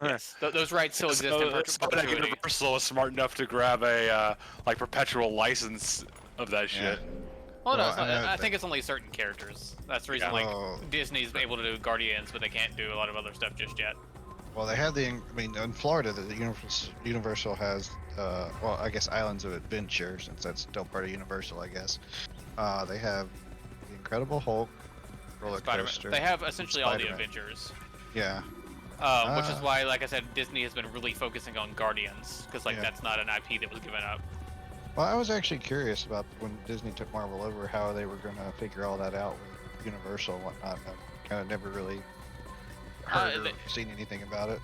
Yes, those rights still exist in perpetuity. Universal is smart enough to grab a like perpetual license of that shit. Well, no, Well, it's not, I know I think it's only certain characters. That's the reason, like, Oh. Disney's able to do Guardians, but they can't do a lot of other stuff just yet. Well, they have in Florida, the Universal has, well, I guess Islands of Adventure, since that's still part of Universal, I guess. They have the Incredible Hulk, roller Spider-Man. coaster. They have essentially all the Spider-Man. Avengers. Yeah. Which is why, like I said, Disney has been really focusing on Guardians, because, like, Yeah. that's not an IP that was given up. Well, I was actually curious about when Disney took Marvel over, how they were going to figure all that out with Universal and whatnot. I kind of never really heard or seen anything about it.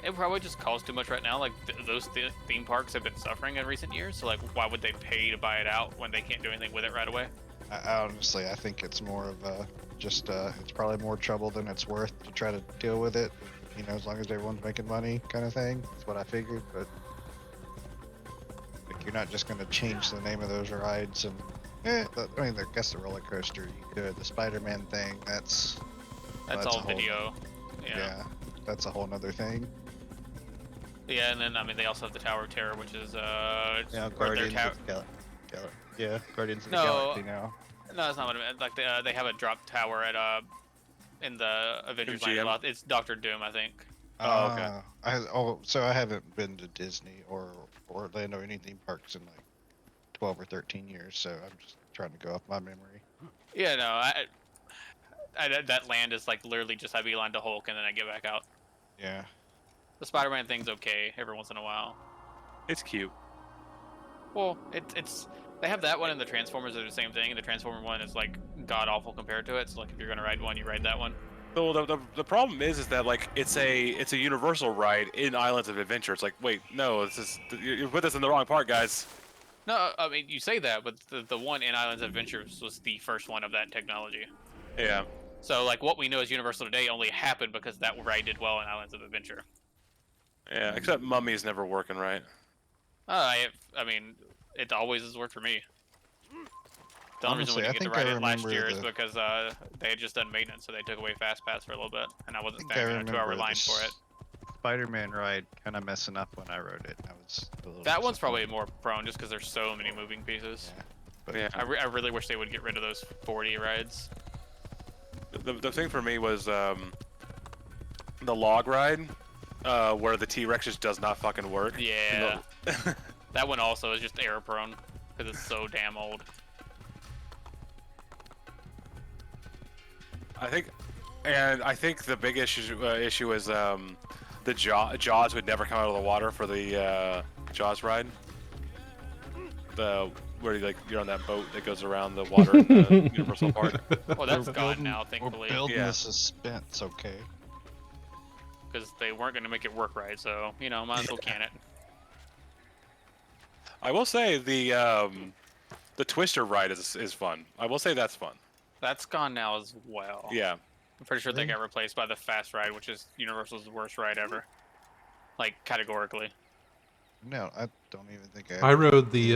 It probably just costs too much right now. Like, those theme parks have been suffering in recent years, so, like, why would they pay to buy it out when they can't do anything with it right away? Honestly, I think it's more of just it's probably more trouble than it's worth to try to deal with it. You know, as long as everyone's making money, kind of thing. That's what I figured. But like, you're not just going to change the name of those rides. And I mean, I guess the roller coaster you could. The Spider-Man thing, that's That's all video. Yeah, that's a whole nother thing. Yeah, and then I mean they also have the Tower of Terror, which is Yeah, or Guardians their of the yeah, Guardians of the No. Galaxy now. No, that's not what I meant. Like they have a drop tower at in the Avengers MGM. Land. It's Doctor Doom, I think. Oh, okay. So I haven't been to Disney or Orlando or any theme parks in like 12 or 13 years, so I'm just trying to go off my memory. Yeah, no, that land is like literally just I beeline to Hulk and then I get back out. Yeah. The Spider-Man thing's okay every once in a while. It's cute. Well, it's they have that one and the Transformers are the same thing. And the Transformer one is like god awful compared to it. So like if you're gonna ride one, you ride that one. So the problem is that like it's a Universal ride in Islands of Adventure. It's like, wait, no, you put this in the wrong part, guys. No, I mean you say that, but the one in Islands of Adventure was the first one of that technology. Yeah. So like what we know as Universal today only happened because that ride did well in Islands of Adventure. Yeah, except Mummy's never working right. I mean, it always has worked for me. The only reason we didn't get to ride it last year is because they had just done maintenance, so they took away Fast Pass for a little bit, and I wasn't standing in a 2-hour line for it. Spider-Man ride kind of messing up when I rode it. I was a little that one's probably more prone just because there's so many moving pieces. Yeah. But yeah. I really wish they would get rid of those 40 rides. The thing for me was the log ride, where the T-Rex just does not fucking work. Yeah. That one also is just error prone because it's so damn old. I think the big issue is the Jaws would never come out of the water for the Jaws ride. Where you're on that boat that goes around the water in the Universal Park. Well, that's gone now, thankfully. We're building the suspense, okay? Because they weren't going to make it work right, so you know, might as well can it. I will say the Twister ride is fun. I will say that's fun. That's gone now as well. Yeah. I'm pretty sure they got replaced by the Fast Ride, which is Universal's worst ride ever. Like, categorically. No, I don't even think I rode the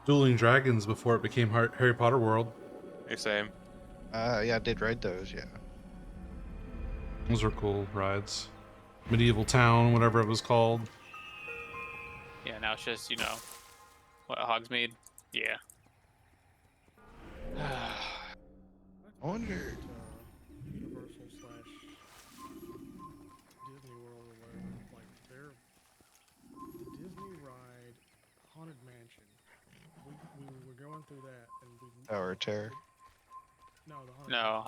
Dueling Dragons before it became Harry Potter World. Hey, same. Yeah, I did ride those, yeah. Those were cool rides. Medieval Town, whatever it was called. Yeah, now it's just, you know, what, Hogsmeade? Yeah. I wonder... Universal / Disney World or whatever, like the Disney ride Haunted Mansion. We were going through that and we... Tower of Terror? No, the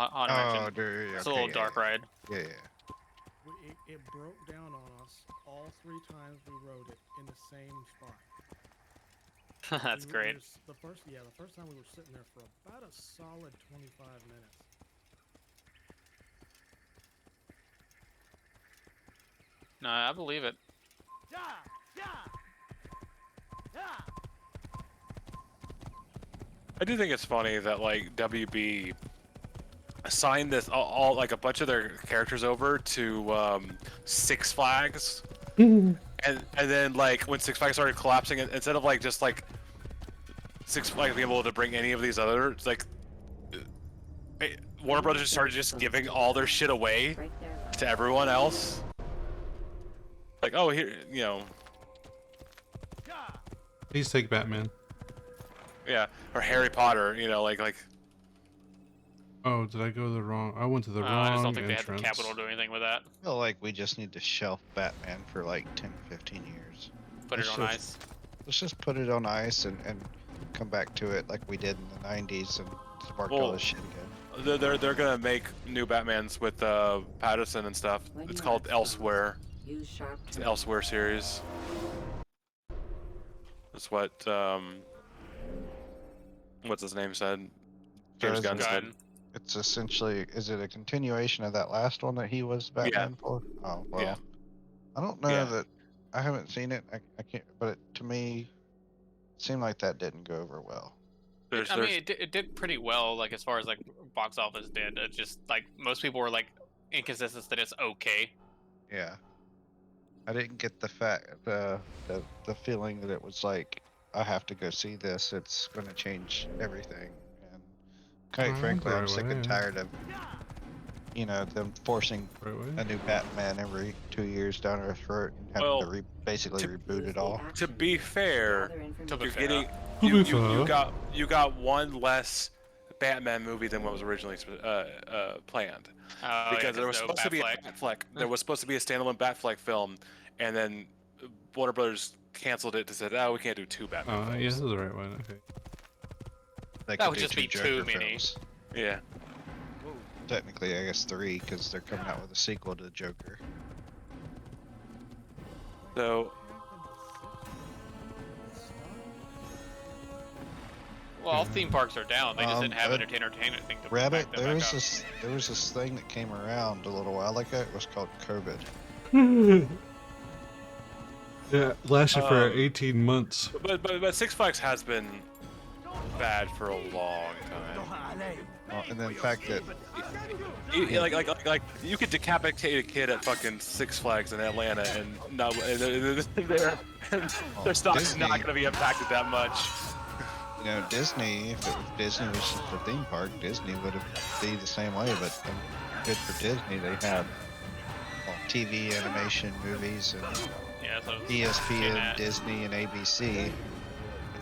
Haunted Mansion. Dude, it's a little dark ride. Yeah. It broke down on us all 3 times we rode it in the same spot. That's great. The first time we were sitting there for about a solid 25 minutes. No, I believe it. I do think it's funny that like WB assigned this all like a bunch of their characters over to Six Flags, and then like when Six Flags started collapsing, instead of like just like Six Flags being able to bring any of these other like Warner Brothers started just giving all their shit away to everyone else. Like, oh, here, you know. Please take Batman. Yeah, or Harry Potter, you know, like. Oh, did I go the wrong? I went to the wrong I just don't think entrance. they had the capital do anything with that. I feel like we just need to shelf Batman for like 10, 15 years. Put it on ice. Let's just put it on ice and come back to it like we did in the 90s and spark all this shit again. They're gonna make new Batmans with Patterson and stuff. It's called Elsewhere. It's an Elsewhere series. That's what what's his name said? James Gunn said. It's essentially, is it a continuation of that last one that he was Batman for? Oh, well. Yeah. I don't know that, I haven't seen it, I can't, but to me, it seemed like that didn't go over well. I mean, it did pretty well, like as far as like box office did. It just like most people were like inconsistent that it's okay. Yeah. I didn't get the feeling that it was like, I have to go see this, it's going to change everything. Quite frankly, I'm sick and tired of, you know, them forcing a new Batman every 2 years down our throat and having to basically reboot it all. To be fair, you got one less Batman movie than what was originally planned. Oh, Because there was no supposed to be a Batfleck. Batfleck. There was supposed to be a standalone Batfleck film, and then Warner Brothers canceled it to say, "Oh, we can't do 2 Batman Oh, films." yeah, this is the right one. Okay. They That could would do just be Joker too many. films. Yeah. Technically, I guess 3, because they're coming out with a sequel to the Joker. So Well, all theme parks are down. They just didn't have an uh, entertainment thing to Rabbit, back them there back was up. this thing that came around a little while ago. It was called COVID. Yeah, lasted for Um, 18 months. but Six Flags has been bad for a long time. And then the fact that Like you could decapitate a kid at fucking Six Flags in Atlanta and not and their stock's Disney- not going to be impacted that much. you know, Disney, if Disney was the theme park, Disney would have be the same way. But good for Disney, they have TV, animation, movies, and Yeah, so seeing ESPN, that. Disney, and ABC.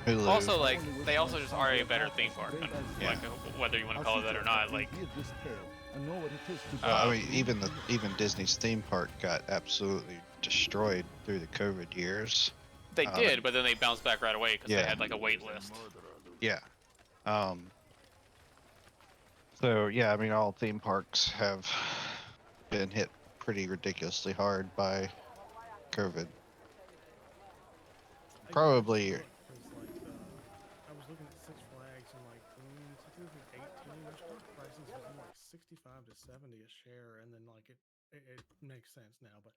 Hulu. Also, like, they also just are a better theme park. Like, whether you want to call it that or not, like. I mean, even Disney's theme park got absolutely destroyed through the COVID years. They did, but then they bounced back right away because they yeah. had like a wait list. Yeah. So yeah, I mean, all theme parks have been hit pretty ridiculously hard by COVID. Probably. I was looking at Six Flags and like 2018, their stock prices was like 65 to 70 a share, and then like it makes sense now, but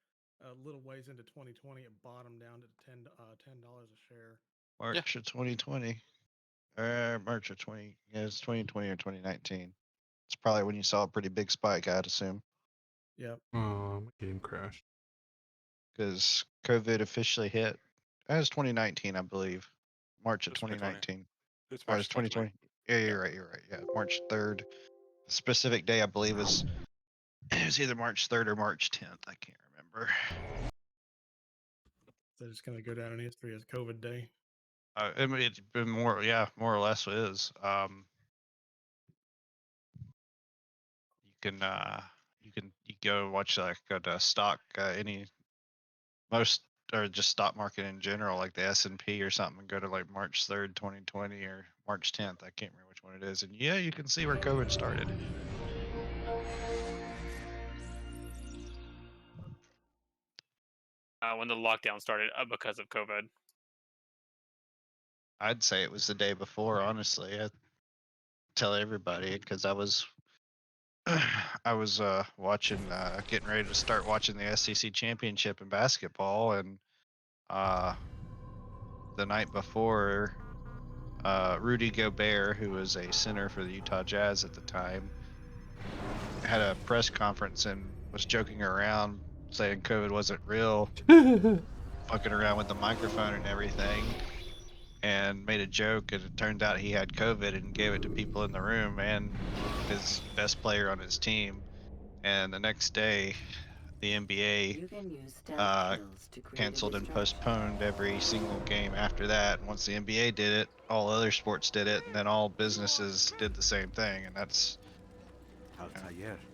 a little ways into 2020, it bottomed down to $10 a share. March of 2020. March of 20. Yeah, it's 2020 or 2019. It's probably when you saw a pretty big spike, I'd assume. Yep. Oh, my game crashed. Because COVID officially hit. That was 2019, I believe. March of 2019. It's Or March it's 2020. Yeah, you're right. Yeah, March 3rd. The specific day, I believe, it was either March 3rd or March 10th. I can't remember. So it's going to go down in history as COVID day. I mean, it's been more or less is. You go watch go to stock most or just stock market in general, like the S&P or something, and go to like March 3rd, 2020 or March 10th. I can't remember which one it is, and yeah, you can see where COVID started. When the lockdown started because of COVID. I'd say it was the day before, honestly. I tell everybody because I was watching, getting ready to start watching the SEC championship in basketball, and the night before, Rudy Gobert, who was a center for the Utah Jazz at the time, had a press conference and was joking around, saying COVID wasn't real, fucking around with the microphone and everything, and made a joke, and it turned out he had COVID and gave it to people in the room and his best player on his team. And the next day, the NBA canceled and postponed every single game after that. And once the NBA did it, all other sports did it, and then all businesses did the same thing. And that's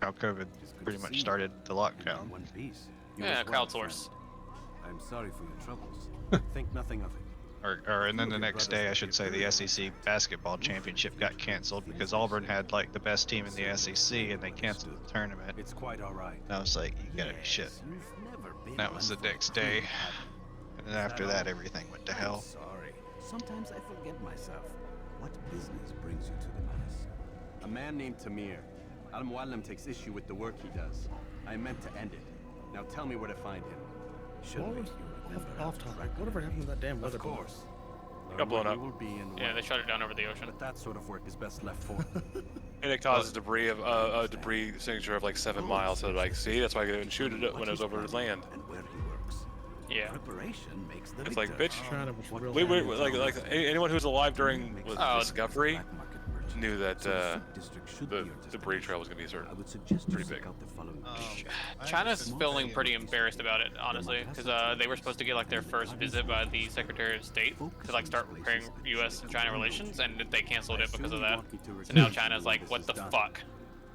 how COVID pretty much started the lockdown. Yeah, crowdsource. I'm sorry for your troubles. Think nothing of it. And then the next day, I should say, the SEC basketball championship got canceled because Auburn had like the best team in the SEC, and they canceled the tournament. It's quite all right. And I was like, you gotta be shit. That was the next day, and then after that, everything went to hell. Sorry. Sometimes I forget myself. What business brings you to the mass? A man named Tamir. Al-Muallim takes issue with the work he does. I meant to end it. Now tell me where to find him. What was off topic? Whatever happened to that damn weather? Of course. Got blown up. Yeah, they shut it down over the ocean. But that sort of work is best left for. And it causes debris of a debris signature of like 7 miles. So like, see, that's why I didn't shoot it when it was over land. And where he works. Yeah. Preparation makes the It's like, bitch. China was real We bad. like anyone who's alive during Discovery knew that the breeding trail was going to be pretty big. China's feeling pretty embarrassed about it, honestly, because they were supposed to get like their first visit by the Secretary of State to like start repairing U.S. and China relations, and they canceled it because of that. So now China's like, what the fuck?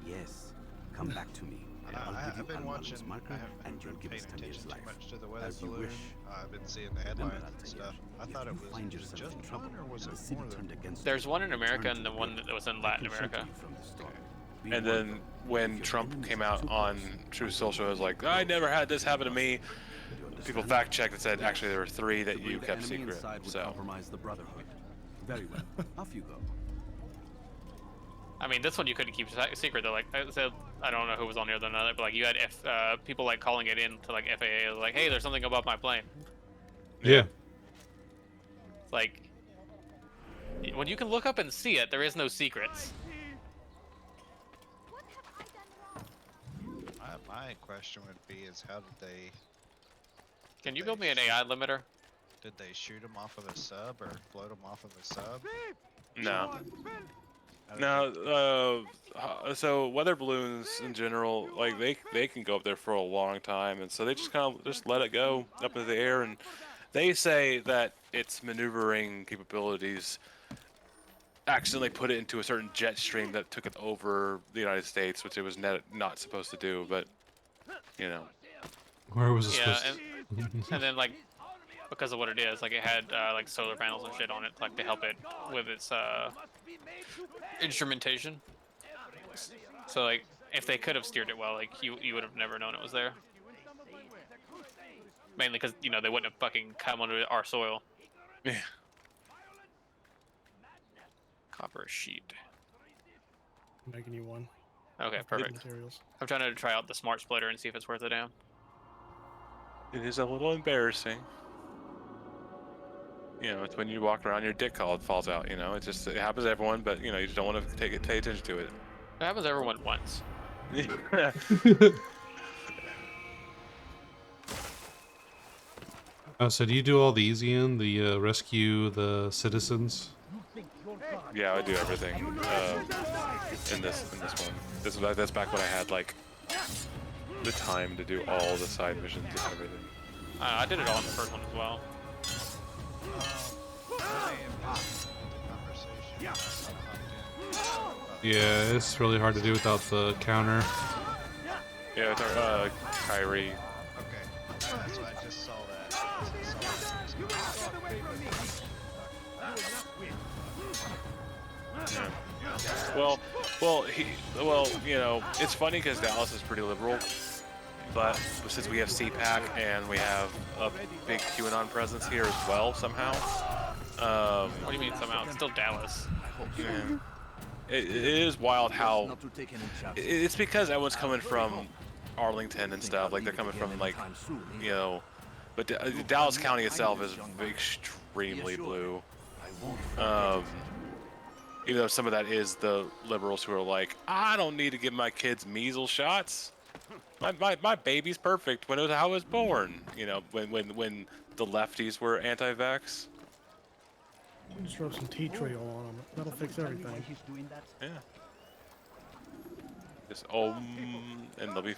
Yes, come back to me. I've been watching. I haven't been paying attention too much to the weather balloon. I've been seeing the headlines and stuff. I thought it was just one, or was it more than? There's one in America and the one that was in Latin America. And then when Trump came out on Truth Social, it was like, I never had this happen to me. People fact checked and said actually there were 3 that you kept secret. So. Very well. Off you go. I mean, this one you couldn't keep secret though. Like I said, I don't know who was on the other night, but like you had people like calling it in to like FAA, like, hey, there's something above my plane. Yeah. Like, when you can look up and see it, there is no secrets. My question would be is how did they... Can you build me an AI limiter? Did they shoot him off of a sub or float him off of a sub? No. No, so weather balloons in general, like they can go up there for a long time, and so they just kind of just let it go up into the air, and they say that its maneuvering capabilities accidentally put it into a certain jet stream that took it over the United States, which it was not supposed to do, but you know. Where was it supposed to? And then like, because of what it is, like it had like solar panels and shit on it, like to help it with its instrumentation. So like, if they could have steered it well, like you would have never known it was there. Mainly because they wouldn't have fucking come onto our soil. Yeah. Copper sheet. I'm making you one. Okay, perfect. Materials. I'm trying to try out the smart splitter and see if it's worth a damn. It is a little embarrassing. It's when you walk around, your dick falls out. It happens to everyone, but you just don't want to pay attention to it. It happens to everyone once. Oh, so do you do all these, Ian? The rescue the citizens? Yeah, I do everything in this one. That's back when I had like the time to do all the side missions and everything. I did it all in the first one as well. Yeah, it's really hard to do without the counter. Yeah, it's our Kyrie. Okay, that's why I just saw that. Yeah. Well, it's funny because Dallas is pretty liberal, but since we have CPAC and we have a big QAnon presence here as well somehow. What do you mean somehow? It's still Dallas. Yeah. It is wild how it's because everyone's coming from Arlington and stuff. Like they're coming from like, but Dallas County itself is extremely blue. Even though some of that is the liberals who are like, I don't need to give my kids measles shots. My baby's perfect when how it was born. When the lefties were anti-vax. Just rub some tea tree oil on them. That'll fix everything. Yeah. Just and they'll be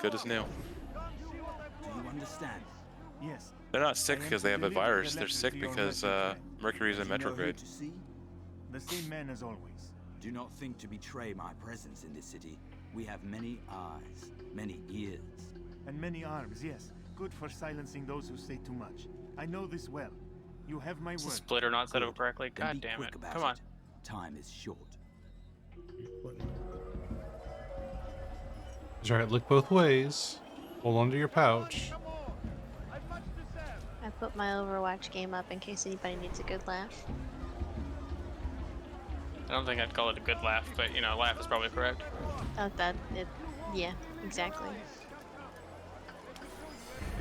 good as new. Do you understand? Yes. They're not sick because they have a virus. They're sick because Mercury's in retrograde. The same man as always. Do not think to betray my presence in this city. We have many eyes, many ears. And many arms, yes. Good for silencing those who say too much. I know this well. You have my word. Splitter not set up correctly. God damn it. Come on. Time is short. That's right, look both ways. Hold on to your pouch. I put my Overwatch game up in case anybody needs a good laugh. I don't think I'd call it a good laugh, but laugh is probably correct. Yeah, exactly. Are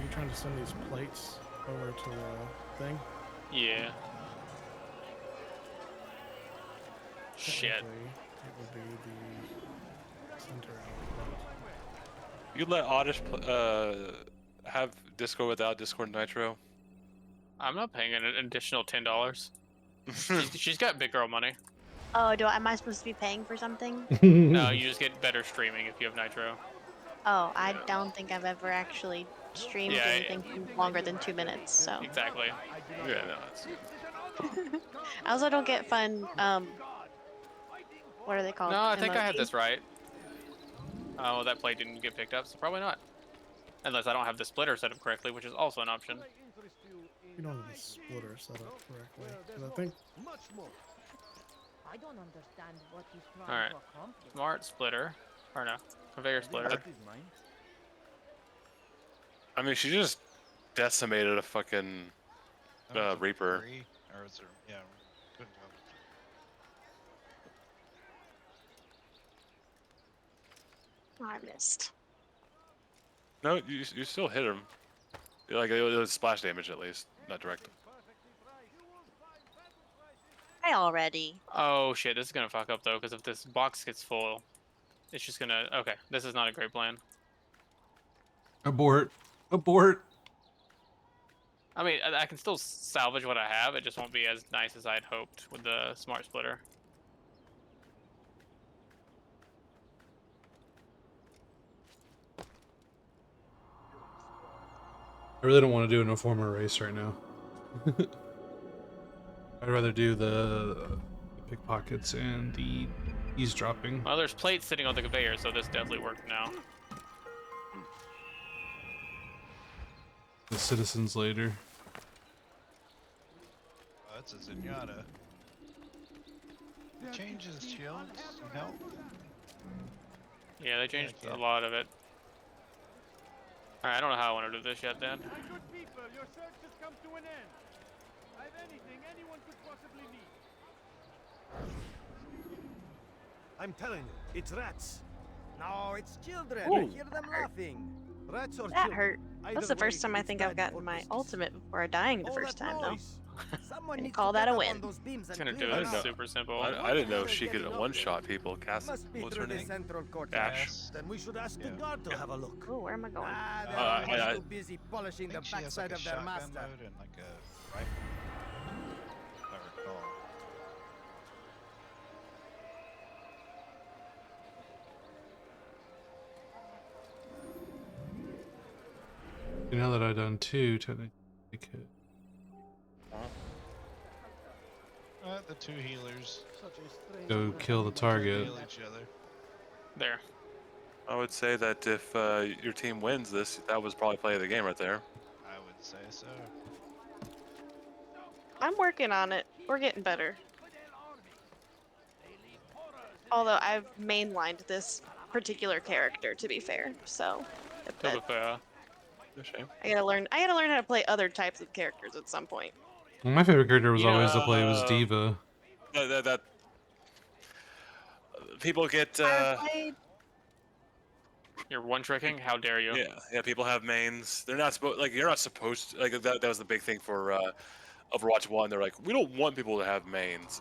you trying to send these plates over to the thing? Yeah. Shit. It would be the center of You let Oddish have Discord without Discord Nitro? I'm not paying an additional $10. She's got big girl money. Oh, am I supposed to be paying for something? No, you just get better streaming if you have Nitro. Oh, I don't think I've ever actually streamed Yeah, anything for longer than 2 minutes, so. Exactly. Yeah, no, it's... I also don't get fun, what are they called? No, I think I had Emojis? this right. Oh, that play didn't get picked up, so probably not. Unless I don't have the splitter set up correctly, which is also an option. You don't have the splitter set up correctly. 'Cause I think I don't understand what he's trying Alright. to accomplish. Smart splitter. Or no. Conveyor splitter. I mean, she just decimated a fucking Reaper. Or is there, yeah, couldn't tell. I missed. No, you still hit him. Like it was splash damage at least, not direct. I already. Oh shit, this is gonna fuck up though, because if this box gets full, it's just gonna... Okay, this is not a great plan. Abort. Abort. I mean, I can still salvage what I have, it just won't be as nice as I'd hoped with the smart splitter. I really don't want to do an Informer race right now. I'd rather do the pickpockets and the eavesdropping. Well, there's plates sitting on the conveyor, so this definitely worked now. The citizens later. Oh, that's a Zenyatta. It changes shields and health. Yeah, they changed a lot of it. Alright, I don't know how I want to do this yet, Dan. My good people, your search has come to an end. I have anything anyone could possibly need. I'm telling you, it's rats. No, it's children. Ooh. I hear them laughing. Rats or That children. hurt. Either That's the way, first time I it's think I've bad gotten for my business. ultimate before dying the All first that time, though. noise. Someone And needs call to that get a up win. on those beams It's and gonna do clear it them out. super simple. I didn't know she could one-shot people. Cass, Must be what's through her the name? central court. Dash. Then we should ask the guard to have a look. Oh, where am I going? They're I- too busy polishing the I think she has backside like a of their shotgun master. mode and like a rifle. If I recall. Now that I've done two, technically could. The two healers. Go kill the target. Heal each other. There. I would say that if your team wins this, that was probably play of the game right there. I would say so. I'm working on it. We're getting better. Although I've mainlined this particular character, to be fair, so To be fair. Shame. I gotta learn how to play other types of characters at some point. Well, my favorite character was You know, always to play was Diva. That people get You're one-tricking? How dare you? yeah, people have mains. They're not supposed you're not supposed to, like that was the big thing for Overwatch 1. They're like, we don't want people to have mains.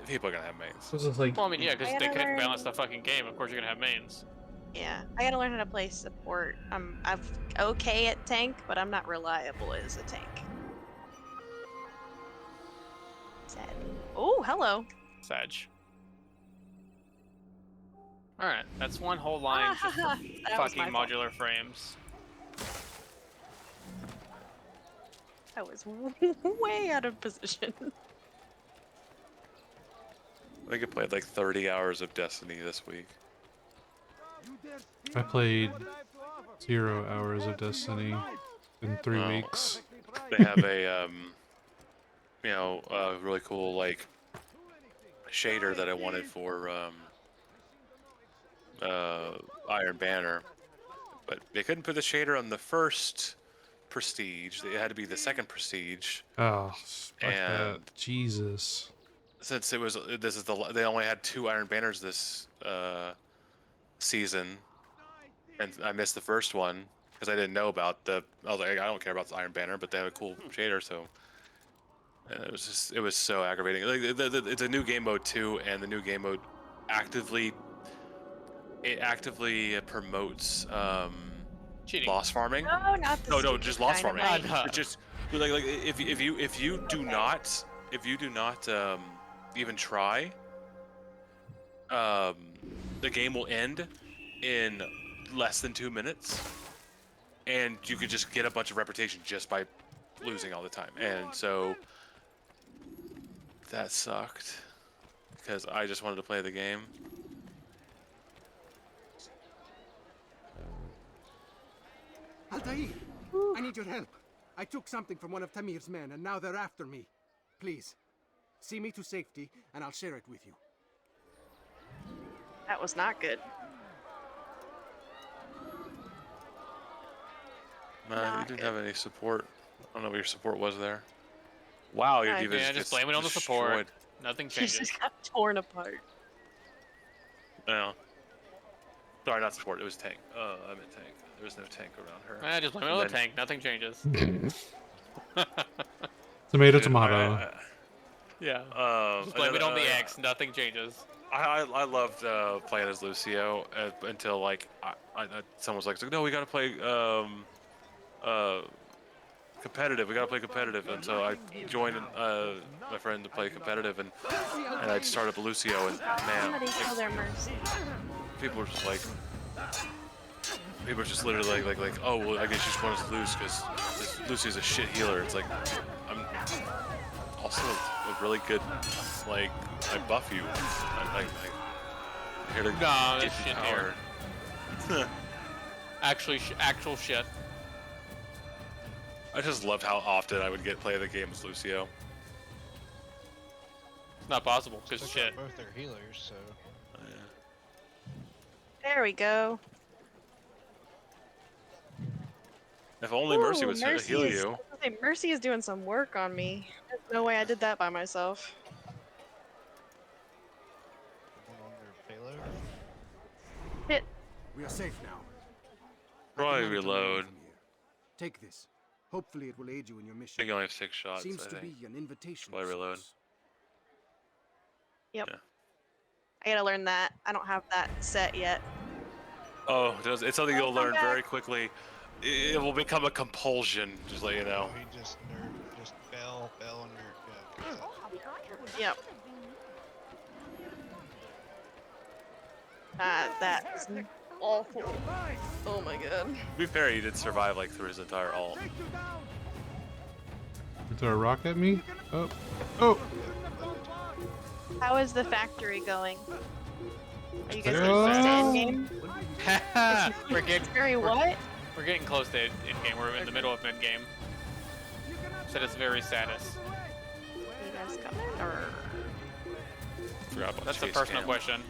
People are gonna have mains. So it's just like Well, I mean, yeah, because I they gotta couldn't learn- balance the fucking game. Of course you're gonna have mains. Yeah, I gotta learn how to play support. I'm okay at tank, but I'm not reliable as a tank. Sad. Oh, hello. Sag. Alright, that's one whole line just for That was fucking my fault. modular frames. I was way out of position. I think I played like 30 hours of Destiny this week. I played 0 hours of Destiny in 3 Wow. weeks. They have a really cool like shader that I wanted for Iron Banner, but they couldn't put the shader on the first prestige. It had to be the second prestige. Oh, fuck And- that. Jesus. Since they only had 2 Iron Banners this season, and I missed the first one because I didn't know about I was like, I don't care about the Iron Banner, but they have a cool shader, so. And it was so aggravating. Like it's a new game mode too, and the new game mode actively promotes Cheating. loss farming. No, not the No, stupid just loss farming. dynamite. It's just like if you do not even try, the game will end in less than 2 minutes, and you could just get a bunch of reputation just by losing all the time. And so that sucked because I just wanted to play the game. Altair, I need your help. I took something from one of Tamir's men, and now they're after me. Please, see me to safety, and I'll share it with you. That was not good. Man, you didn't have any support. I don't know what your support was there. Wow, your diva just blame it on the support. Nothing She changes. just got torn apart. No. Sorry, not support. It was tank. I meant tank. There was no tank around her. Just blame it on the tank. Nothing changes. Tomato, Dude, tomato. Yeah. Just blame it on the X. Nothing changes. I loved playing as Lucio until like someone was like, no, we gotta play competitive. We gotta play competitive. And so I joined my friend to play competitive, and I started with Lucio, and man, Somebody kill their Mercy. people were just like. People are just literally like, oh, well, I guess you just want us to lose because Lucio's a shit healer. It's like, I'm also a really good, like, I buff you. I'm here to get shit power. Actual shit. I just loved how often I would play the game as Lucio. It's not possible, because shit. Both are healers, so. There we go. If only Mercy would heal is, you. Mercy is doing some work on me. There's no way I did that by myself. Hit. We are safe now. Probably reload. Take this. Hopefully it will aid you in your mission. I think you only have 6 shots. Seems I to think. be an invitation. Probably reload. Yep. Yeah. I gotta learn that. I don't have that set yet. Oh, it's something you'll learn very quickly. It will become a compulsion, just let you know. We just bell and nerf. Yep. That's awful. Oh my god. To be fair, he did survive like through his entire ult. You throw a rock at me? Oh. Oh! How is the factory going? Are you guys Oh. close to end game? We're getting Factory what? We're getting close to end game. We're in the middle of mid game. Said it's very status. You guys got Forgot about That's a chase personal cam. question.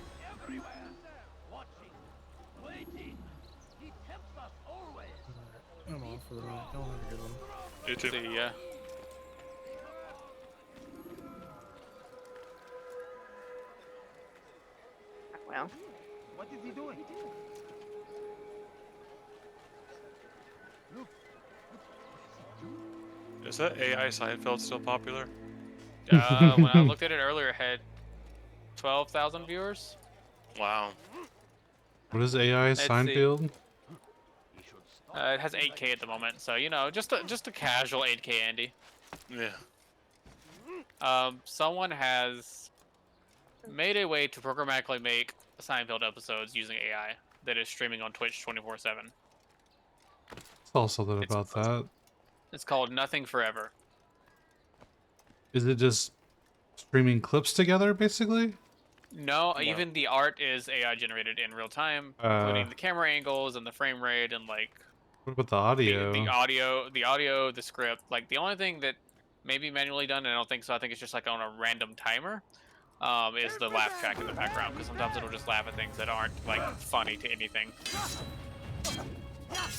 I'm off for the night. Y'all have a good one. You too. See ya. Well. What is he doing? Is that AI Seinfeld still popular? When I looked at it earlier, it had 12,000 viewers. Wow. What is AI Let's see. Seinfeld? It has 8K at the moment, so you know, just a casual 8K, Andy. Yeah. Someone has made a way to programmatically make Seinfeld episodes using AI that is streaming on Twitch 24/7. Saw something about that. It's called Nothing Forever. Is it just streaming clips together, basically? No, even the art is AI generated in real time, including the camera angles and the frame rate and like What about the audio? the audio, the script. Like the only thing that may be manually done, and I don't think so. I think it's just like on a random timer. Is the laugh track in the background, because sometimes it'll just laugh at things that aren't like funny to anything.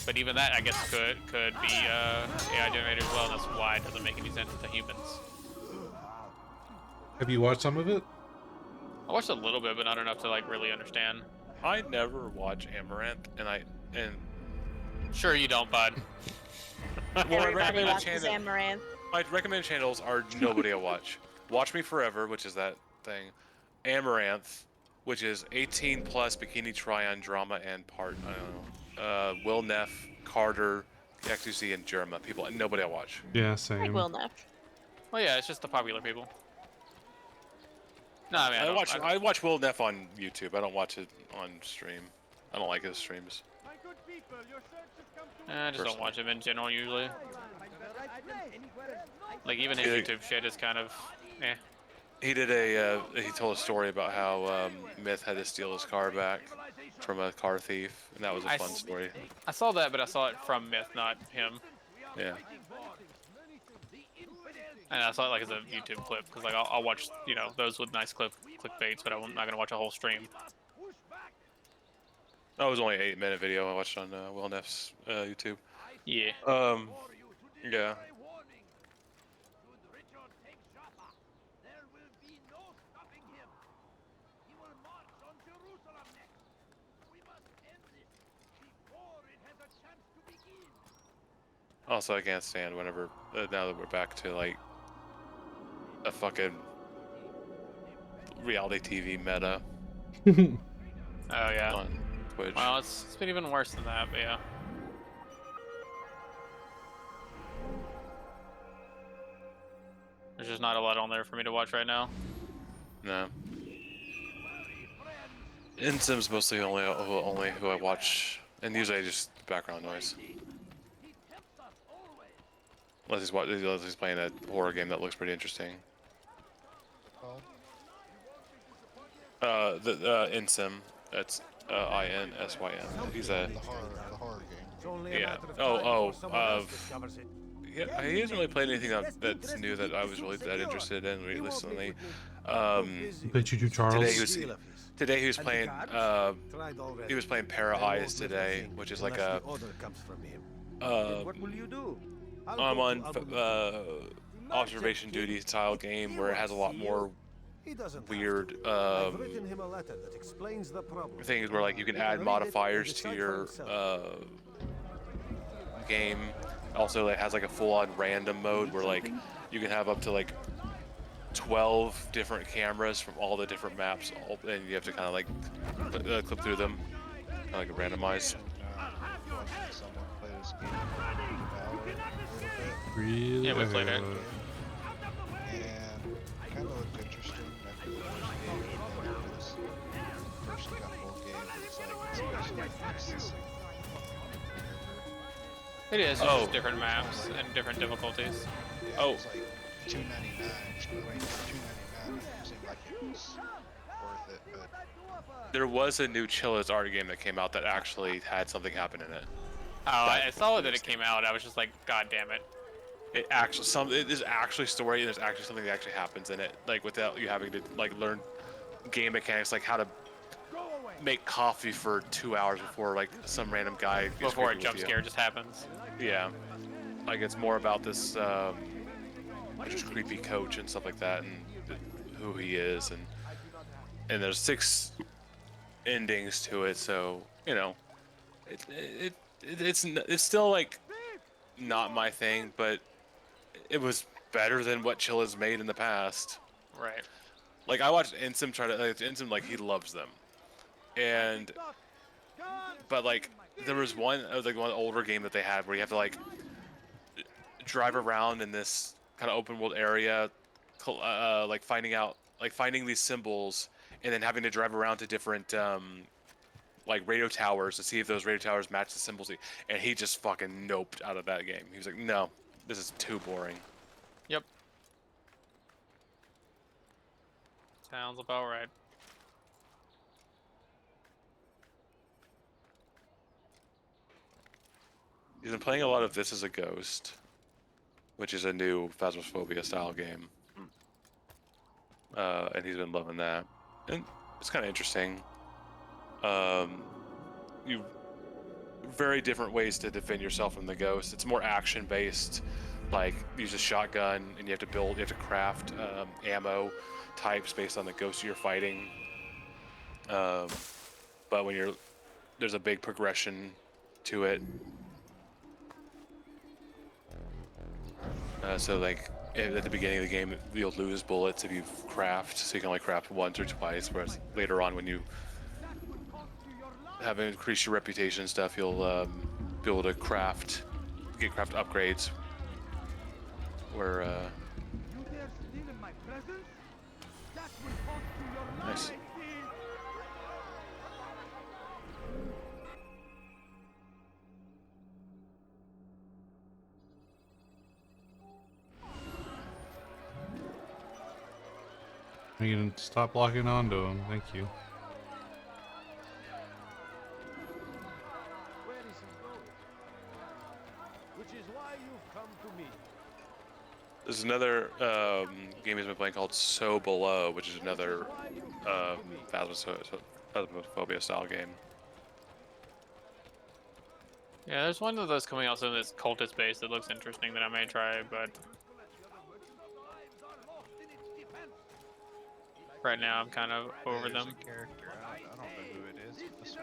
But even that, I guess, could be AI generated as well. And that's why it doesn't make any sense to humans. Have you watched some of it? I watched a little bit, but not enough to like really understand. I never watch Amaranth, and Sure you don't, bud. well, my Everybody recommended watches Amaranth. my recommended channels are nobody I watch. Watch Me Forever, which is that thing. Amaranth, which is 18 plus bikini try-on drama and part. I don't know. Will Neff, Carter, XUC, and Jerma. People, nobody I watch. Yeah, Like same. Will Neff. Well, yeah, it's just the popular people. No, I mean, I watch Will Neff on YouTube. I don't watch it on stream. I don't like his streams. I just don't watch him in general usually. Like even his YouTube shit is kind of, eh. He did he told a story about how Myth had to steal his car back from a car thief, and that was a fun story. I saw that, but I saw it from Myth, not him. Yeah. And I saw it like as a YouTube clip, because like I'll watch, you know, those with nice clickbaits, but I'm not gonna watch a whole stream. That was only an 8-minute video I watched on Will Neff's YouTube. Yeah. Yeah. Also, I can't stand whenever, now that we're back to like a fucking reality TV meta. Oh yeah. On Twitch. Well, it's been even worse than that, but yeah. There's just not a lot on there for me to watch right now. No. Insim's mostly only who I watch, and usually just background noise. Unless he's playing a horror game that looks pretty interesting. Insim. That's INSYM. He's a. The horror game. Yeah. Yeah, he hasn't really played anything that's new that I was really that interested in recently. Bet you do, Charles. Today he was playing Para Eyes today, which is like a. What will you do? I'm on observation duty style game where it has a lot more weird things where like you can add modifiers to your game. Also, it has like a full-on random mode where like you can have up to like 12 different cameras from all the different maps, and you have to kind of like clip through them, kind of like randomize. Really? Yeah, we played it. And kind of looked interesting after the first couple of games. It's like, it's the same. It is, it's just different maps and different difficulties. Yeah, it's like $2.99. $2.99 seemed like it was worth it, but There was a new Chilla's art game that came out that actually had something happen in it. Oh, I saw that it came out. I was just like, God damn it. It is actually story, and there's actually something that actually happens in it, like without you having to like learn game mechanics, like how to make coffee for 2 hours before like some random guy gets Before a creepy jump with you. scare just happens. Yeah, like it's more about this just creepy coach and stuff like that, and who he is, and there's 6 endings to it, so you know, it's still like not my thing, but it was better than what Chilla's made in the past. Right. Like I watched Insim try to Insim, like he loves them, but like there was one older game that they had where you have to like drive around in this kind of open world area, like finding these symbols and then having to drive around to different like radio towers to see if those radio towers match the symbols. And he just fucking noped out of that game. He was like, no, this is too boring. Yep. Sounds about right. He's been playing a lot of This Is a Ghost, which is a new Phasmophobia style game. And he's been loving that. And it's kind of interesting. Very different ways to defend yourself from the ghost. It's more action based, like use a shotgun and you have to craft ammo types based on the ghost you're fighting. But when there's a big progression to it. So like at the beginning of the game, you'll lose bullets if you craft, so you can only craft once or twice, whereas later on when you have increased your reputation and stuff, you'll be able to get craft upgrades where Nice. You can stop locking onto him. Thank you. Where is he going? Which is why you've come to me. There's another game he's been playing called So Below, which is another Phasmophobia style game. Yeah, there's one of those coming out soon that's cultist based that looks interesting that I may try, but right now I'm kind of over them. There's a character. I don't know who it is. But this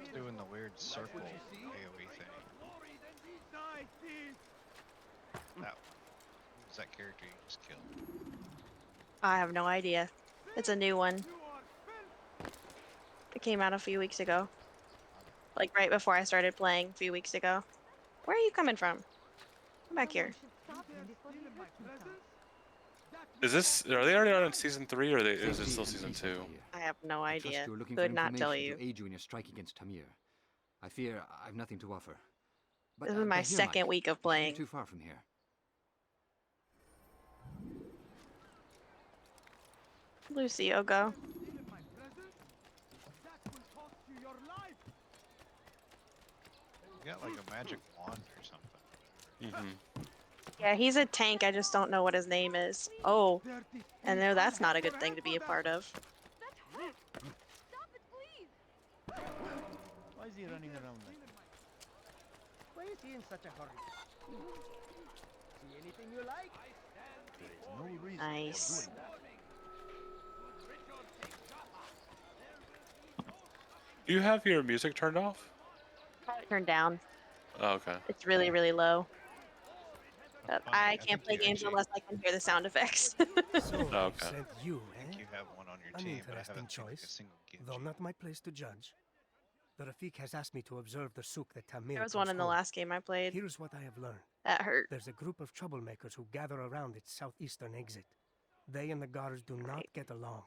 it's doing the weird circle AoE thing. That who's that character you just killed? I have no idea. It's a new one. It came out a few weeks ago. Like right before I started playing a few weeks ago. Where are you coming from? Come back here. Is this? Are they already on season 3, or is it still season 2? I have no I trust idea. you're looking Could for not tell information you. to aid you in your strike against Tamir. I fear I've nothing to offer. But, This is my but here, second Mike, week of it's not playing. too far from here. Lucio, go. You got like a magic wand or something. Mm-hmm. Yeah, he's a tank. I just don't know what his name is. Oh, and no, that's not a good thing to be a part of. Why is he running around like that? Why is he in such a hurry? See anything you like? There is no reason Nice. for doing that. Do you have your music turned off? Turned down. Oh, okay. It's really, really low. But funny, I I can't think play you games actually- unless I can hear the sound effects. So, Oh, okay. sent you, I think eh? you have one on your An team, but I interesting haven't seen like a choice, single game. though not my place to judge. The Rafik has asked me to observe the souk that Tamir There was one calls in the home. last game I played. Here's what I have learned. That hurt. There's a group of troublemakers who gather around its southeastern exit. They and the guards do not get along.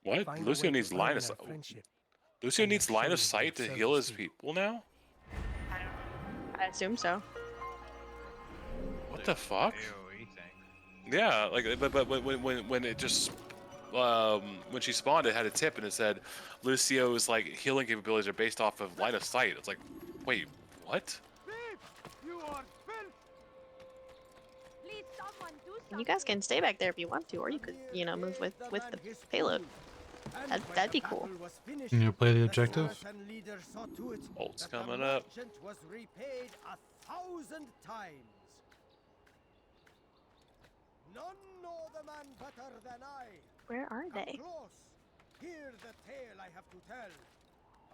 What? Find a Lucio way to needs line earn of their sight. friendship. Lucio and needs they'll line show of you sight to themselves heal his too. people now? I assume so. What the fuck? AoE thing. Yeah, like, but when it just when she spawned, it had a tip and it said Lucio's like healing capabilities are based off of line of sight. It's like, wait, what? You are filth! Please, someone do something. You guys can stay back there if you want to, or you could, you know, move with the payload. That'd be cool. You know, play the objective. Bolt's coming up. Was repaid 1,000 times. None know the man better than I. Where are Come they? close. Hear the tale I have to tell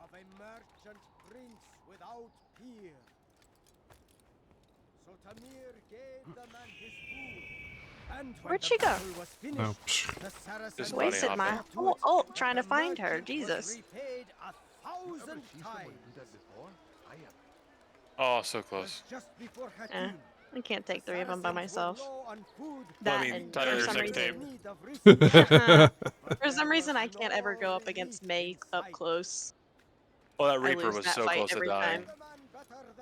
of a merchant prince without peer. So Tamir gave the man his food. And when Where'd the she go? battle was finished, Oh, psh. the Saracen Just Wasted bunny my hopping. whole ult trying to find her. merchant was Jesus. repaid 1,000 times. Oh, so close. Just before Eh, Hatim, I can't take 3 of them by Saracens were myself. low on food That I mean, and Tyler, for some there's sex reason, need of resources. for some reason I can't ever go up against May up close. Well, that I Reaper lose was that so fight close to every dying.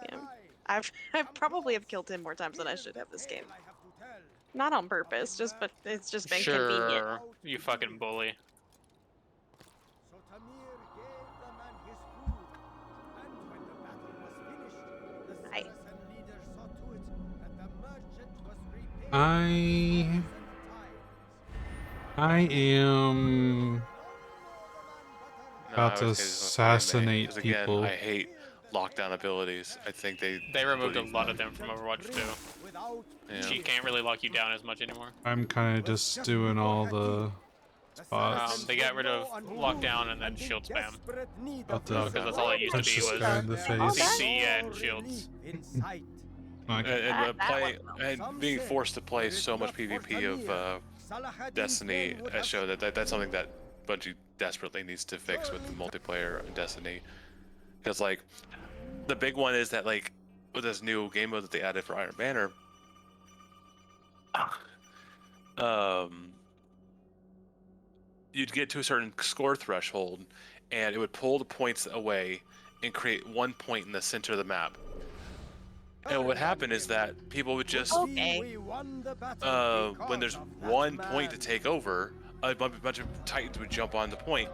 time. Yeah. I probably have killed him more times than I should have this game. Not on purpose, just but it's just been convenient. Sure, you fucking bully. So Tamir gave the man his food, and when the battle was finished, the Aye. Saracen leader saw to it that the merchant was repaid I 1,000 times. I am No, about I to would say this one's Fire Main, assassinate 'cause again, people. I hate lockdown abilities. I think they removed a completely- lot of them from Overwatch 2. Yeah. She can't really lock you down as much anymore. I'm kind of just doing all the spots. They got rid of lockdown and then shield spam. About to Because that's all it used to punch be this was guy in the face. CC and shields. Okay. And being forced to play so much PvP of Destiny has shown that's something that Bungie desperately needs to fix with the multiplayer in Destiny. Because like the big one is that like with this new game mode that they added for Iron Banner, you'd get to a certain score threshold, and it would pull the points away and create 1 point in the center of the map. And what would happen is that people would just, when there's 1 point to take over, a bunch of Titans would jump on the point,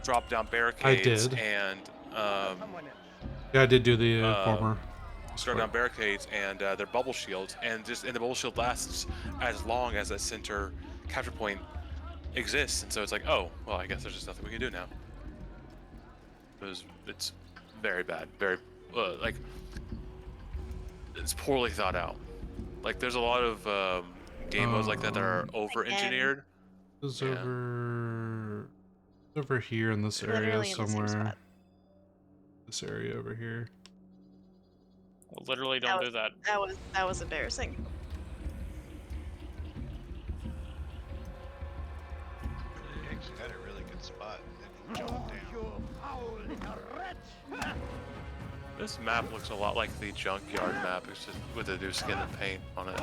drop down barricades, and yeah, I did do the former. Start down barricades and their bubble shields, and the bubble shield lasts as long as that center capture point exists. And so it's like, oh, well, I guess there's just nothing we can do now. It's very bad, very like it's poorly thought out. Like there's a lot of game modes like that are over-engineered. It's over here in this area somewhere. This area over here. Literally, don't do that. That was embarrassing. You actually had a really good spot, and then you jumped down. This map looks a lot like the Junkyard map, it's just with a new skin and paint on it.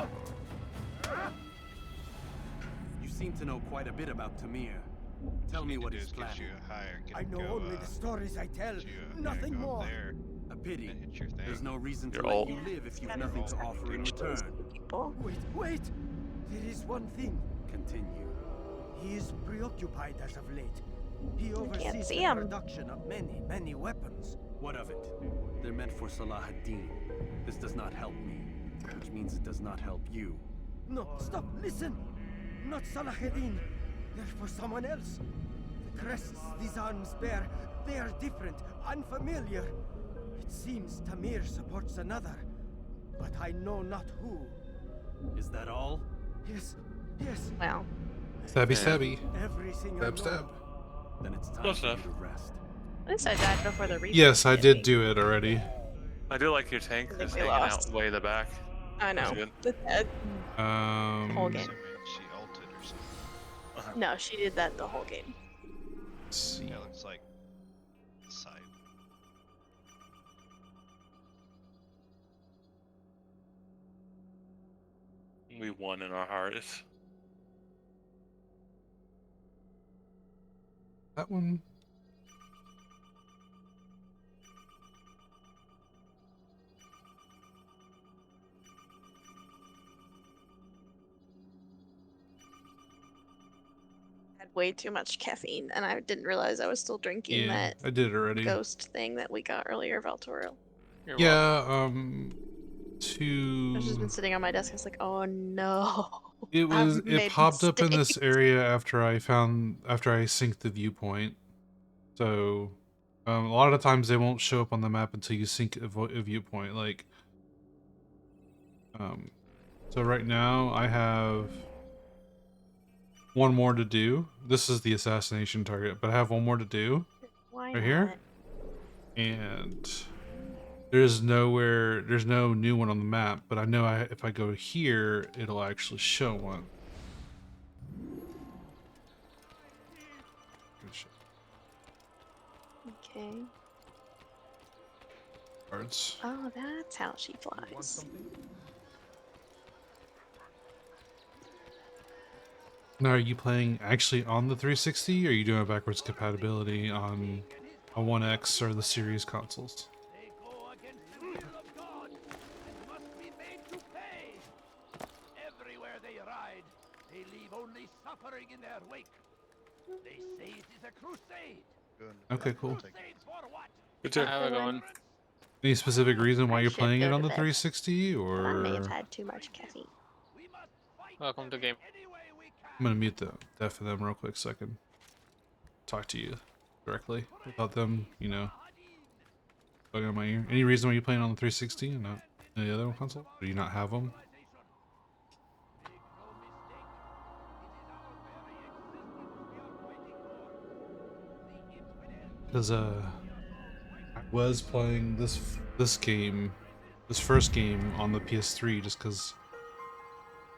You seem to know quite a bit about Tamir. Tell me what his plan is. I know only the stories I tell, nothing more. A pity. There's no reason to let you live if you've nothing to offer in return. Wait! There is one thing. Continue. He is preoccupied as of late. He oversees the production of many weapons. What of it? They're meant for Salah ad-Din. This does not help me, which means it does not help you. No, stop, listen! Not Salah ad-Din. They're for someone else. The crests these arms bear, they are different, unfamiliar. It seems Tamir supports another, but I know not who. Is that all? Yes. Well. Stabby. Every single Stab. Then it's time for you to rest. At least I died before the replay. Yes, I did do it already. I do like your tank just hanging out way in the back. I know. Whole game. She ulted or something. No, she did that the whole game. Let's see. That looks like the side. We won in our hearts. That one. Had way too much caffeine, and I didn't realize I was still drinking that. I did it already. Ghost thing that we got earlier, Valtorial. Yeah, I've just been sitting on my desk. I was like, oh no. It popped up in this area after I synced the viewpoint. So a lot of times they won't show up on the map until you sync a viewpoint. Like so right now I have one more to do. This is the assassination target, but I have one more to do. Why right here. And there's no new one on the map, but I know if I go here, it'll actually show one. Okay. Cards. Oh, that's how she flies. Now, are you playing actually on the 360, or are you doing a backwards compatibility on a One X or the Series consoles? Everywhere they ride, they leave only suffering in their wake. They say it is a crusade. Okay, cool. Good job. How are we going? Any specific reason why you're should playing go it to on the bed. 360, I or? may have had too much caffeine. Welcome to game. I'm gonna mute the deaf of them real quick so I can talk to you directly without them, bugging on my ear. Any reason why you're playing on the 360 and not any other console? Do you not have them? Because I was playing this first game on the PS3 just because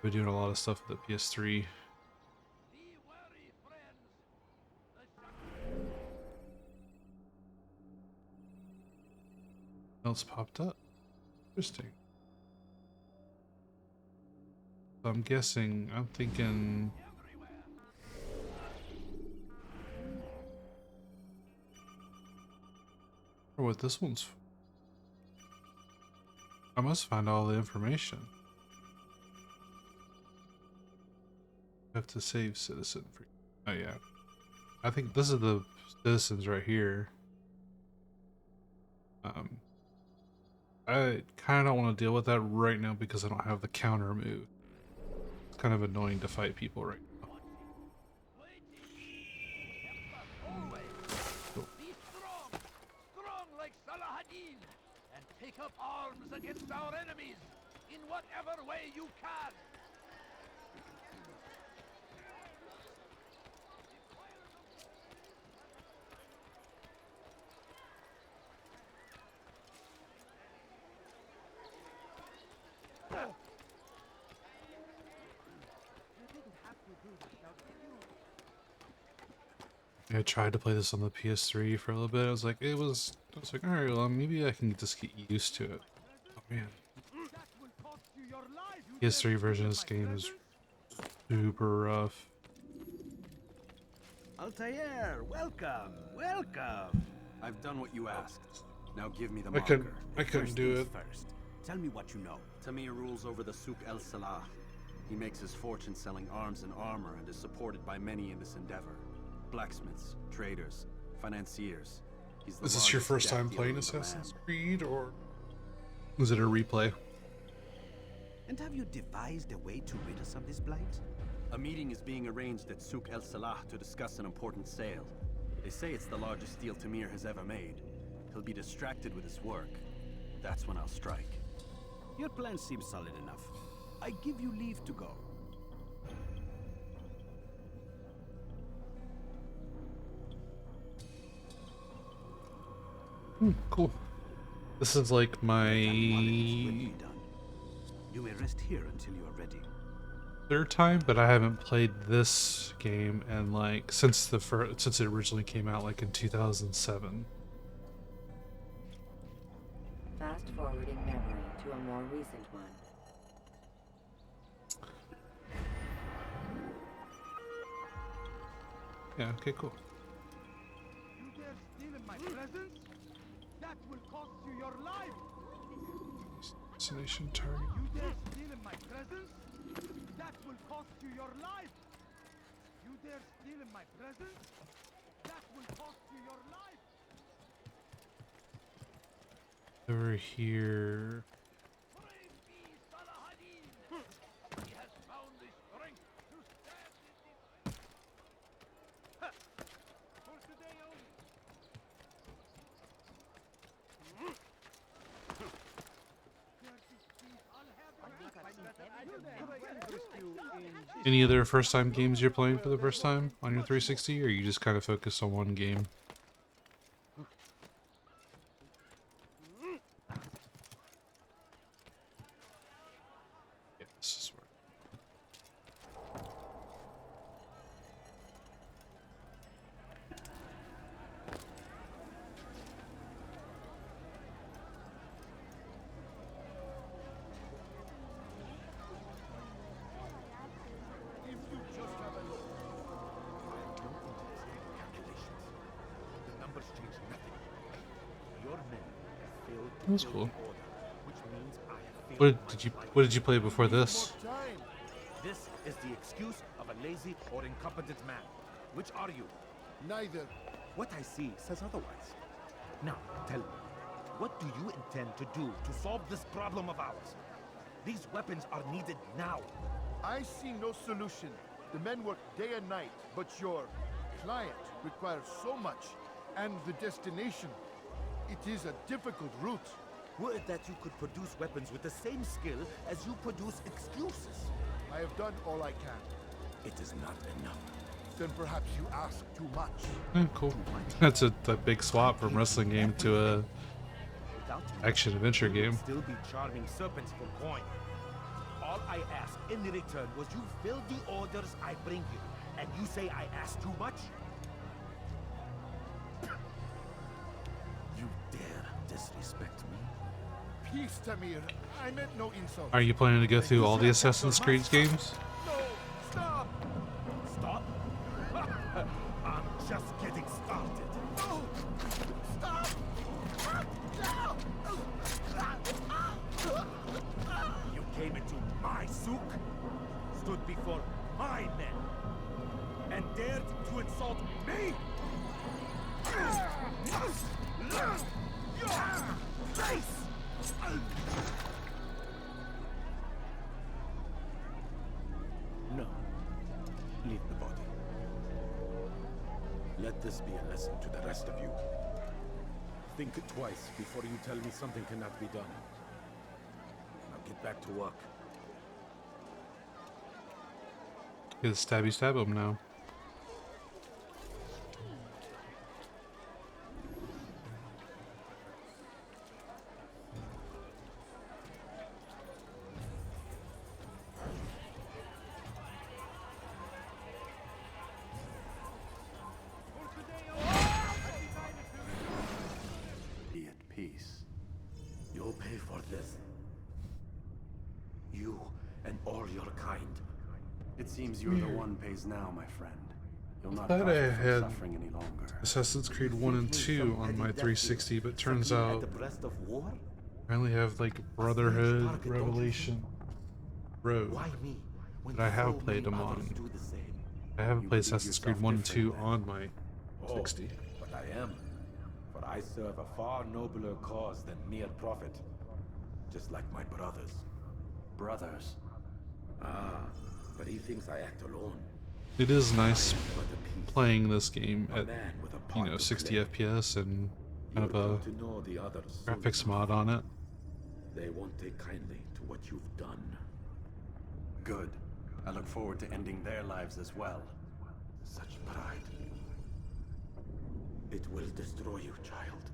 we're doing a lot of stuff with the PS3. Else popped up. Interesting. So I'm guessing, I'm thinking... Or what this one's... I must find all the information. I have to save citizen for... Oh yeah. I think this is the citizens right here. I kind of don't want to deal with that right now because I don't have the counter move. It's kind of annoying to fight people right now. Cool. Be strong like Salahadin, and take up arms against our enemies in whatever way you can. I tried to play this on the PS3 for a little bit. I was like, I was like, alright, well, maybe I can just get used to it. Oh man. PS3 version of this game is super rough. Altair, welcome, welcome. I've done what you asked. Now give me the marker. I couldn't do it. First, tell me what you know. Tamir rules over the Souk El Salah. He makes his fortune selling arms and armor and is supported by many in this endeavor. Blacksmiths, traders, financiers. He's the Is this your largest first debt time dealer playing in the Assassin's land. Creed, or was it a replay? And have you devised a way to rid us of this blight? A meeting is being arranged at Souk El Salah to discuss an important sale. They say it's the largest deal Tamir has ever made. He'll be distracted with his work. That's when I'll strike. Your plan seems solid enough. I give you leave to go. Cool. This is like my You may rest here until you are ready. third time, but I haven't played this game and like since it originally came out like in 2007. Fast forwarding memory to a more recent one. Yeah. Okay. Cool. You dare steal in my presence? That will cost you your life. Destination target. You dare steal in my presence? That will cost you your life. You dare steal in my presence? That will cost you your life. Over here. Praise be Salahadin. He has found the strength to stand in this. For today only. Any other first time games you're playing for the first time on your 360, or you just kind of focus on one game? Yeah, this is where. The numbers change nothing. Your men have failed to That's fill cool. the order, which means I have failed What did you play before this? This is the excuse of a lazy or incompetent man. Which are you? Neither. What I see says otherwise. Now, tell me, what do you intend to do to solve this problem of ours? These weapons are needed now. I see no solution. The men work day and night, but your client requires so much, and the destination. It is a difficult route. Were it that you could produce weapons with the same skill as you produce excuses. I have done all I can. It is not enough. Then perhaps you ask too much. Cool. That's a big swap from wrestling game to a Without me, action adventure you would game. still be charming serpents for coin. All I ask in return was you fill the orders I bring you, and you say I ask too much? You dare disrespect me? Peace, Tamir. I meant no insult. Are you planning to go through all the Assassin's Creed games? No, stop! Stop? I'm just getting started. No! Stop! You came into my souk, stood before my men, and dared to insult me? Your face! No. Leave the body. Let this be a lesson to the rest of you. Think twice before you tell me something cannot be done. Now get back to work. Just stab him now. Be at peace. You'll pay for this. You and all your kind. It seems you're the one pays now, my friend. You'll not I thought I profit from had suffering any longer. Assassin's Creed 1 and 2 on my 360, but turns out I only have like Brotherhood, Revelation, Road that I have played them on. I haven't played Assassin's Creed 1 and 2 on my 60. But I am. For I serve a far nobler cause than mere profit. Just like my brothers. Brothers? Ah, but he thinks I act alone. It is nice playing this game at, 60 FPS and kind of a graphics mod on it. They won't take kindly to what you've done. Good. I look forward to ending their lives as well. Such pride. It will destroy you, child.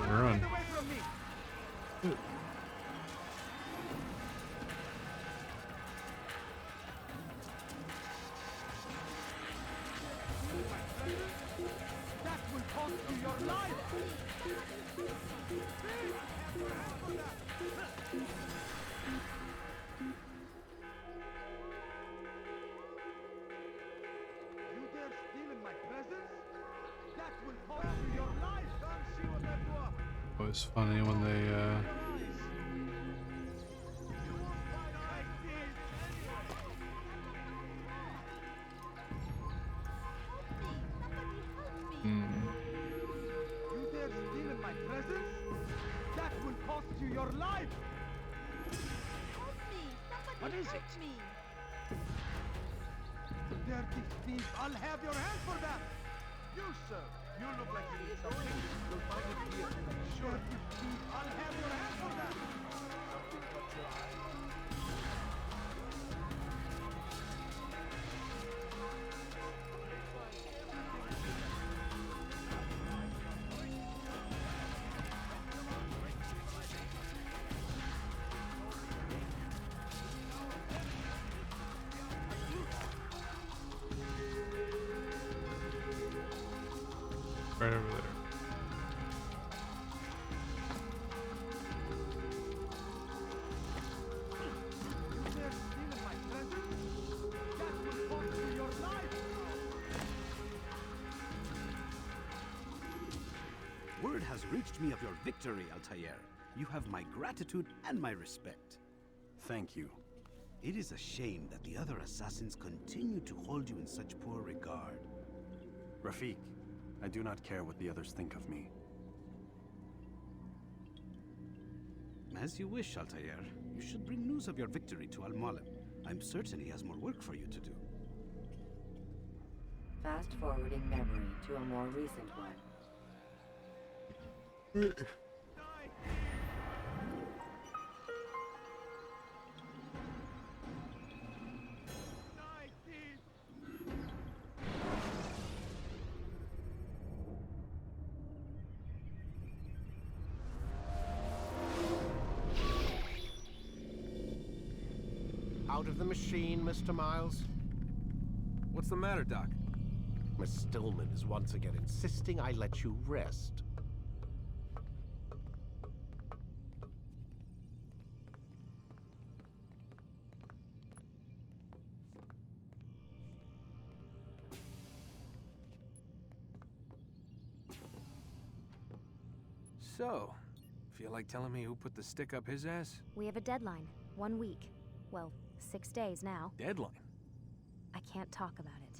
Run. That will cost you your life! You dare steal in my presence? That will cost you your life! Always funny when they You dare steal in my presence? That will cost you your life! What is it? Dirty thief, I'll have your hand for that! You, sir. You look like you need something. You'll find it here. Sure, thief, I'll have your hand for that! Something caught your eye. right over there. Word has reached me of your victory, Altair. You have my gratitude and my respect. Thank you. It is a shame that the other assassins continue to hold you in such poor regard. Rafik, I do not care what the others think of me. As you wish, Altair. You should bring news of your victory to Al-Mualim. I'm certain he has more work for you to do. Fast forwarding memory to a more recent one. Out of the machine, Mr. Miles. What's the matter, Doc? Miss Stillman is once again insisting I let you rest. So, feel like telling me who put the stick up his ass? We have a deadline. 1 week. Well, 6 days now. Deadline? I can't talk about it.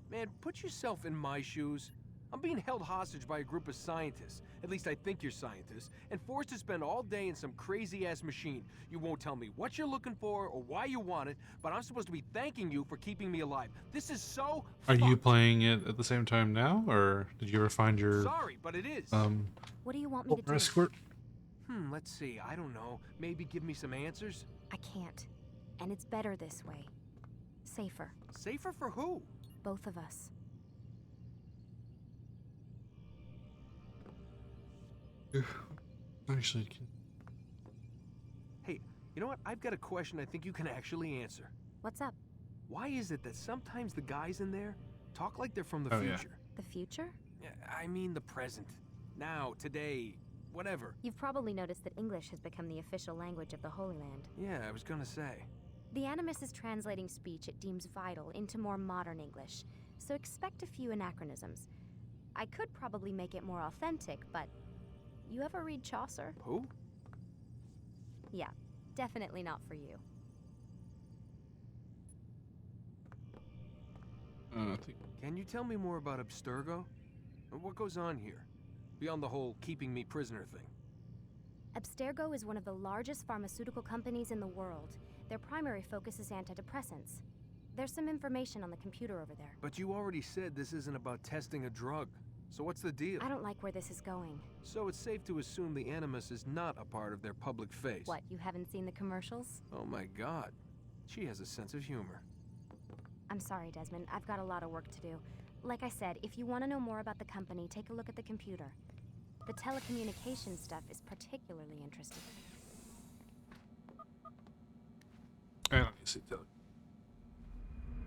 Man, put yourself in my shoes. I'm being held hostage by a group of scientists. At least I think you're scientists. And forced to spend all day in some crazy-ass machine. You won't tell me what you're looking for or why you want it, but I'm supposed to be thanking you for keeping me alive. This is so Are you playing it at the same time now, or did you ever find your... Sorry, but it is. What do you want me to do? Escort? Let's see. I don't know. Maybe give me some answers? I can't. And it's better this way. Safer. Safer for who? Both of us. Actually, Hey, you know what? I've got a question I think you can actually answer. What's up? Why is it that sometimes the guys in there talk like they're from the future? The future? Yeah, I mean the present. Now, today, whatever. You've probably noticed that English has become the official language of the Holy Land. Yeah, I was gonna say. The Animus is translating speech it deems vital into more modern English, so expect a few anachronisms. I could probably make it more authentic, but... You ever read Chaucer? Who? Yeah, definitely not for you. Can you tell me more about Abstergo? What goes on here? Beyond the whole keeping me prisoner thing. Abstergo is one of the largest pharmaceutical companies in the world. Their primary focus is antidepressants. There's some information on the computer over there. But you already said this isn't about testing a drug. So what's the deal? I don't like where this is going. So it's safe to assume the Animus is not a part of their public face. What, you haven't seen the commercials? Oh my god. She has a sense of humor. I'm sorry, Desmond. I've got a lot of work to do. Like I said, if you want to know more about the company, take a look at the computer. The telecommunications stuff is particularly interesting. I don't see tele.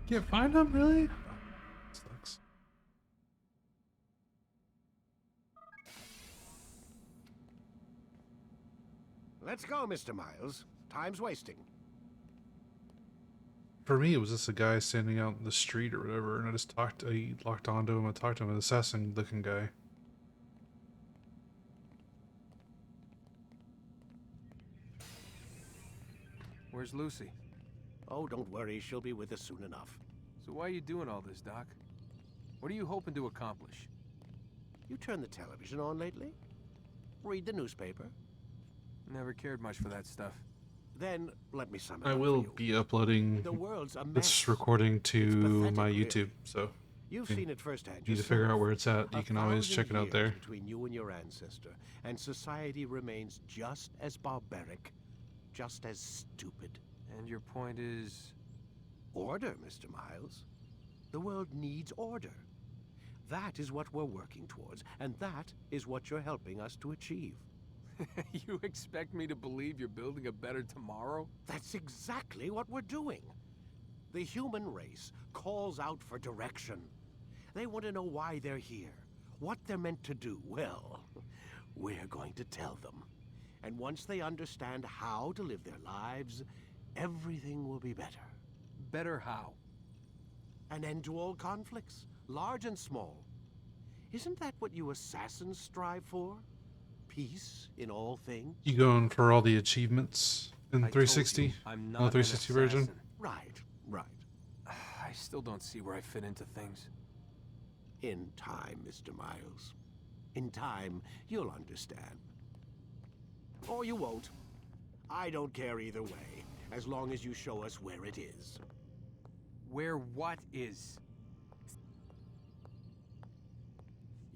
Can't find them, really? Sucks. Let's go, Mr. Miles. Time's wasting. For me, it was just a guy standing out in the street or whatever, and I locked onto him, I talked to him, an assassin-looking guy. Where's Lucy? Oh, don't worry, she'll be with us soon enough. So why are you doing all this, Doc? What are you hoping to accomplish? You turned the television on lately? Read the newspaper? Never cared much for that stuff. Then let me sum it I up will for you. be uploading The world's a this mess. recording to pathetic, my really. YouTube, so You've if seen it firsthand. you need to figure yourself. out where it's at. You can always 1,000 check it out years there. Between you and your ancestor, and society remains just as barbaric, just as stupid. And your point is? Order, Mr. Miles. The world needs order. That is what we're working towards, and that is what you're helping us to achieve. You expect me to believe you're building a better tomorrow? That's exactly what we're doing. The human race calls out for direction. They want to know why they're here, what they're meant to do. Well, we're going to tell them. And once they understand how to live their lives, everything will be better. Better how? An end to all conflicts, large and small. Isn't that what you assassins strive for? Peace in all things? You going for all the achievements in 360? I'm On the 360 version? Right, right. I still don't see where I fit into things. In time, Mr. Miles. In time, you'll understand. Or you won't. I don't care either way, as long as you show us where it is. Where what is?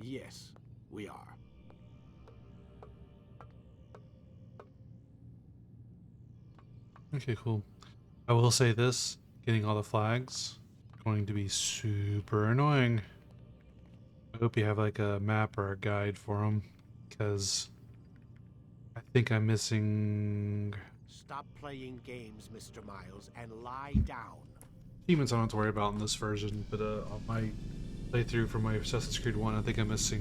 Yes, we are. Okay, cool. I will say this, getting all the flags, going to be super annoying. I hope you have like a map or a guide for them, because I think I'm missing stop playing games, Mr. Miles, and lie down. Achievements I don't have to worry about in this version, but on my playthrough for my Assassin's Creed 1, I think I missed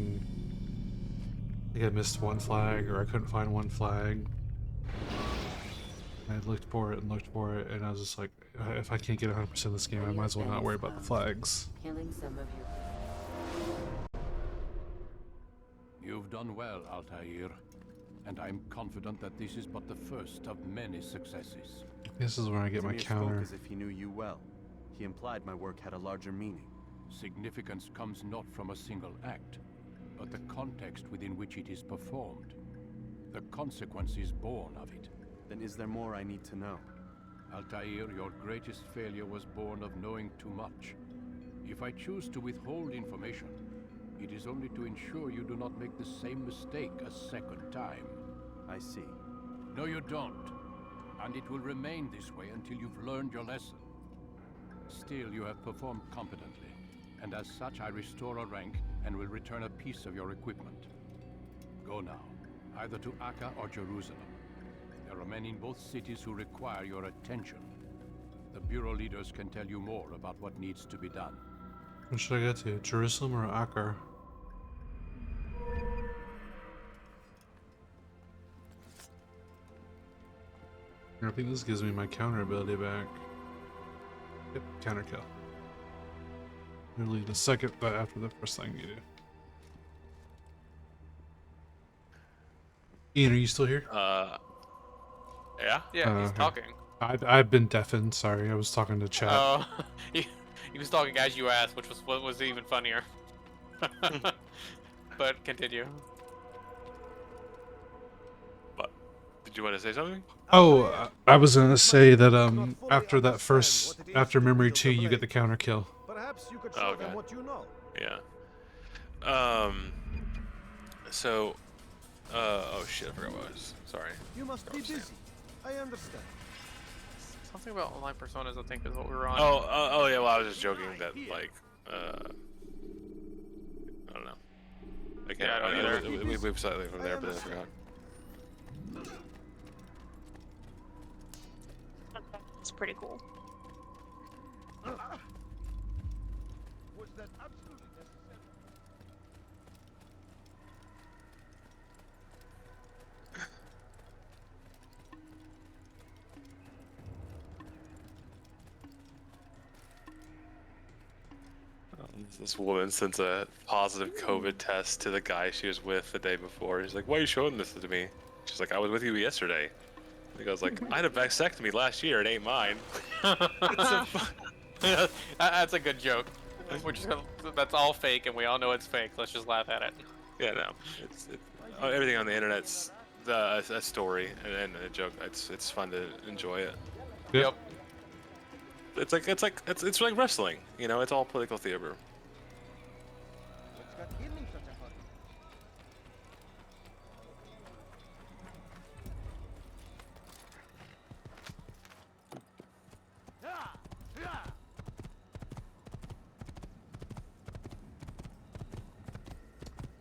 one flag, or I couldn't find one flag. I looked for it, and I was just like, if I can't get 100% of this game, I might as well not worry about the flags. Killing some of your... You've done well, Altair, and I'm confident that this is but the first of many successes. This is where I get my Tamir counter. spoke as if he knew you well. He implied my work had a larger meaning. Significance comes not from a single act, but the context within which it is performed. The consequences born of it. Then is there more I need to know? Altair, your greatest failure was born of knowing too much. If I choose to withhold information, it is only to ensure you do not make the same mistake a second time. I see. No, you don't. And it will remain this way until you've learned your lesson. Still, you have performed competently, and as such I restore a rank and will return a piece of your equipment. Go now, either to Acre or Jerusalem. There are men in both cities who require your attention. The Bureau leaders can tell you more about what needs to be done. Where should I go to? Jerusalem or Acre? I think this gives me my counter ability back. Yep, counter kill. Literally the second after the first thing you do. Ian, are you still here? Yeah, he's okay. talking. I've been deafened. Sorry, I was talking to chat. Oh, he was talking as you asked, which was what was even funnier. But continue. But did you want to say something? Oh, I was gonna say that after Memory 2, you get the counter kill. Perhaps you could show them what you know. Yeah. So. Oh shit! I forgot what I was. Sorry. You must be busy. I understand. Something about online personas, I think, is what we were on. Oh yeah. Well, I was just joking that like I don't know. Yeah, I don't either. We moved slightly from there, but then I forgot. It's pretty cool. Was that absolutely necessary? This woman sends a positive COVID test to the guy she was with the day before. He's like, "Why are you showing this to me?" She's like, "I was with you yesterday." He goes like, "I had a vasectomy last year. It ain't mine." That's a good joke. We're just gonna, that's all fake, and we all know it's fake. Let's just laugh at it. Yeah, no. Everything on the internet's a story and a joke. It's fun to enjoy it. Yep. It's like wrestling. You know, it's all political theater. What's got him in such a hurry?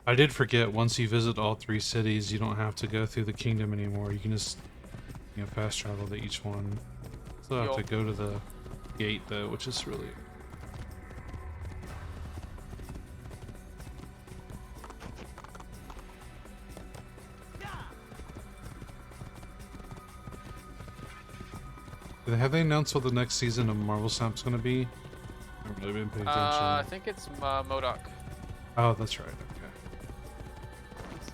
I did forget, once you visit all 3 cities, you don't have to go through the kingdom anymore. You can just, fast travel to each one. Still have to go to the gate though, which is really... Have they announced what the next season of Marvel Snap's gonna be? I haven't really been paying attention. I think it's MODOK. Oh, that's right.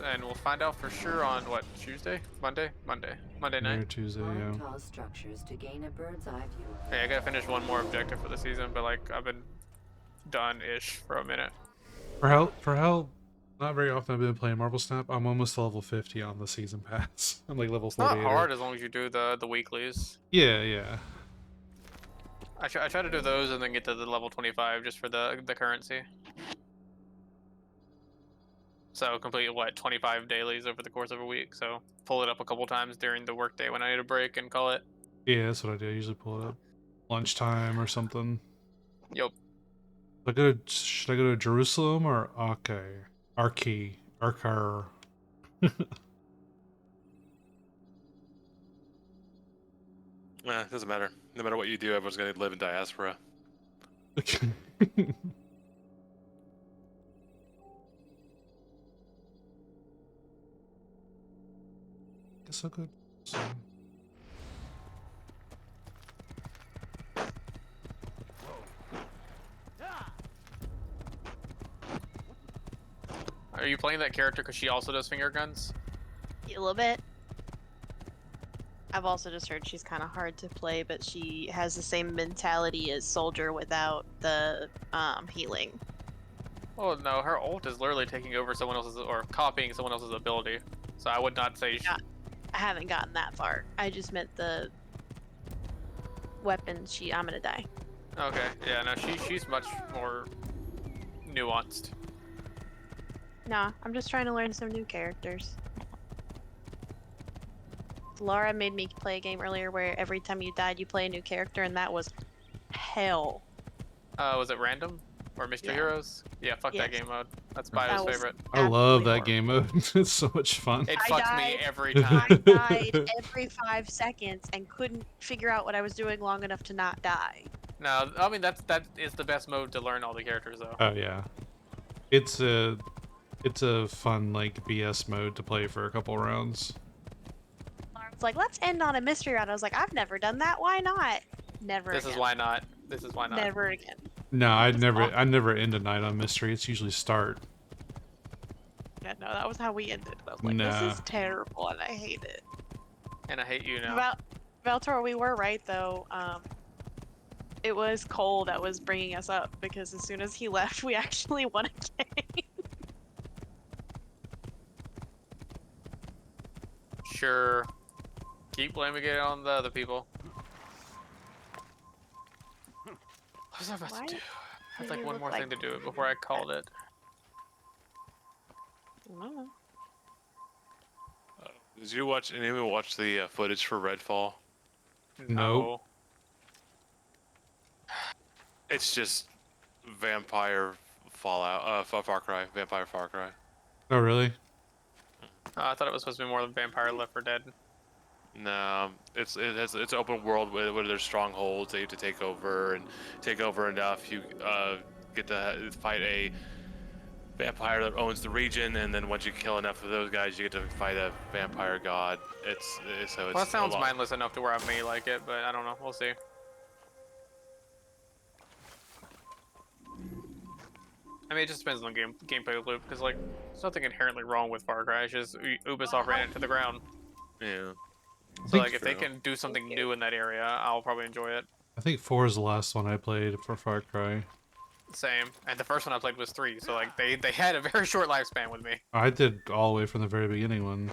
And we'll find out for sure on what, Tuesday? Monday night? Or Tuesday, yeah. Tall structures to gain a bird's eye view. Hey, I gotta finish one more objective for the season, but like I've been done-ish for a minute. For how not very often I've been playing Marvel Snap, I'm almost to level 50 on the season pass. I'm like level 48. It's not hard as long as you do the weeklies. Yeah. I try to do those and then get to the level 25 just for the currency. So complete, what, 25 dailies over the course of a week. So pull it up a couple times during the workday when I need a break and call it. Yeah, that's what I do. I usually pull it up lunchtime or something. Yup. Should I go to Jerusalem or Arcar? It doesn't matter. No matter what you do, everyone's gonna live in diaspora. Guess I'll go. Are you playing that character because she also does finger guns? A little bit. I've also just heard she's kind of hard to play, but she has the same mentality as Soldier without the healing. Oh no, her ult is literally taking over someone else's or copying someone else's ability. So I would not say. I haven't gotten that far. I just meant the weapon. I'm gonna die. Okay, yeah, no, she's much more nuanced. Nah, I'm just trying to learn some new characters. Laura made me play a game earlier where every time you died, you play a new character, and that was hell. Was it random or Mystery Heroes? Yeah, fuck that game mode. That's Bio's favorite. I love that game mode. It's so much fun. It fucks me every time. I died every 5 seconds and couldn't figure out what I was doing long enough to not die. No, I mean that is the best mode to learn all the characters though. Oh yeah, it's a fun like BS mode to play for a couple rounds. It's like, let's end on a mystery round. I was like, I've never done that. Why not? Never. This again. is why not. This is why not. Never again. No, I never end a night on mystery. It's usually start. Yeah, no, that was how we ended. I was like, Nah. this is terrible, and I hate it. And I hate you now. Valtor, we were right though. It was Cole that was bringing us up because as soon as he left, we actually won a game. Sure. Keep blaming it on the other people. What was I about to do? I had like one more thing to do before I called it. Did you watch? Anyone watch the footage for Redfall? No. It's just vampire Fallout, Far Cry, Vampire Far Cry. Oh really? I thought it was supposed to be more than Vampire Left 4 Dead. No, it's open world where there's strongholds that you have to take over, and take over enough you get to fight a vampire that owns the region, and then once you kill enough of those guys, you get to fight a vampire god. Well, that sounds mindless enough to where I may like it, but I don't know. We'll see. I mean, it just depends on the gameplay loop, because like, there's nothing inherently wrong with Far Cry. It's just Ubisoft ran it to the ground. Yeah. So like, if they can do something new in that area, I'll probably enjoy it. I think 4 is the last one I played for Far Cry. Same. And the first one I played was 3, so like, they had a very short lifespan with me. I did all the way from the very beginning one.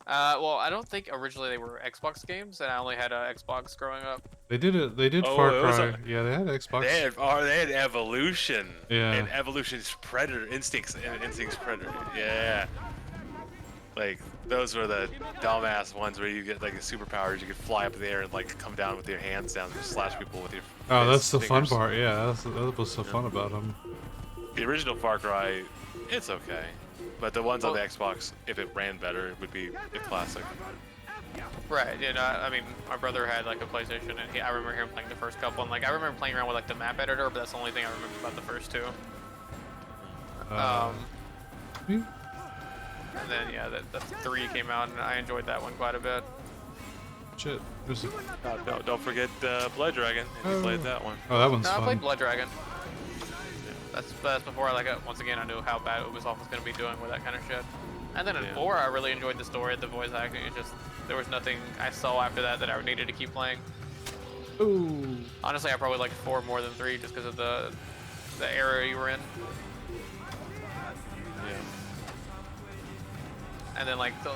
Well, I don't think originally they were Xbox games, and I only had a Xbox growing up. They did it. They did Far Cry. Yeah, they had Xbox. They had Evolution. Yeah. And Evolution's Predator Instincts Predator. Yeah. Like those were the dumbass ones where you get like superpowers. You could fly up in the air and like come down with your hands down and slash people with your. Oh, that's the fingers. fun part. Yeah, that was so fun about them. The original Far Cry, it's okay, but the ones on the Xbox, if it ran better, it would be a classic. Right. You know, I mean, my brother had like a PlayStation, and I remember him playing the first couple. And like, I remember playing around with like the map editor, but that's the only thing I remember about the first two. And then yeah, the 3 came out, and I enjoyed that one quite a bit. Shit. Don't forget Blood Dragon. If you played that one. Oh, that one's No, fun. I played Blood Dragon. That's before like once again I knew how bad Ubisoft was going to be doing with that kind of shit. And then in 4, I really enjoyed the story, the voice acting. It's just there was nothing I saw after that I needed to keep playing. Ooh. Honestly, I probably liked 4 more than 3 just because of the era you were in. Yeah. And then like the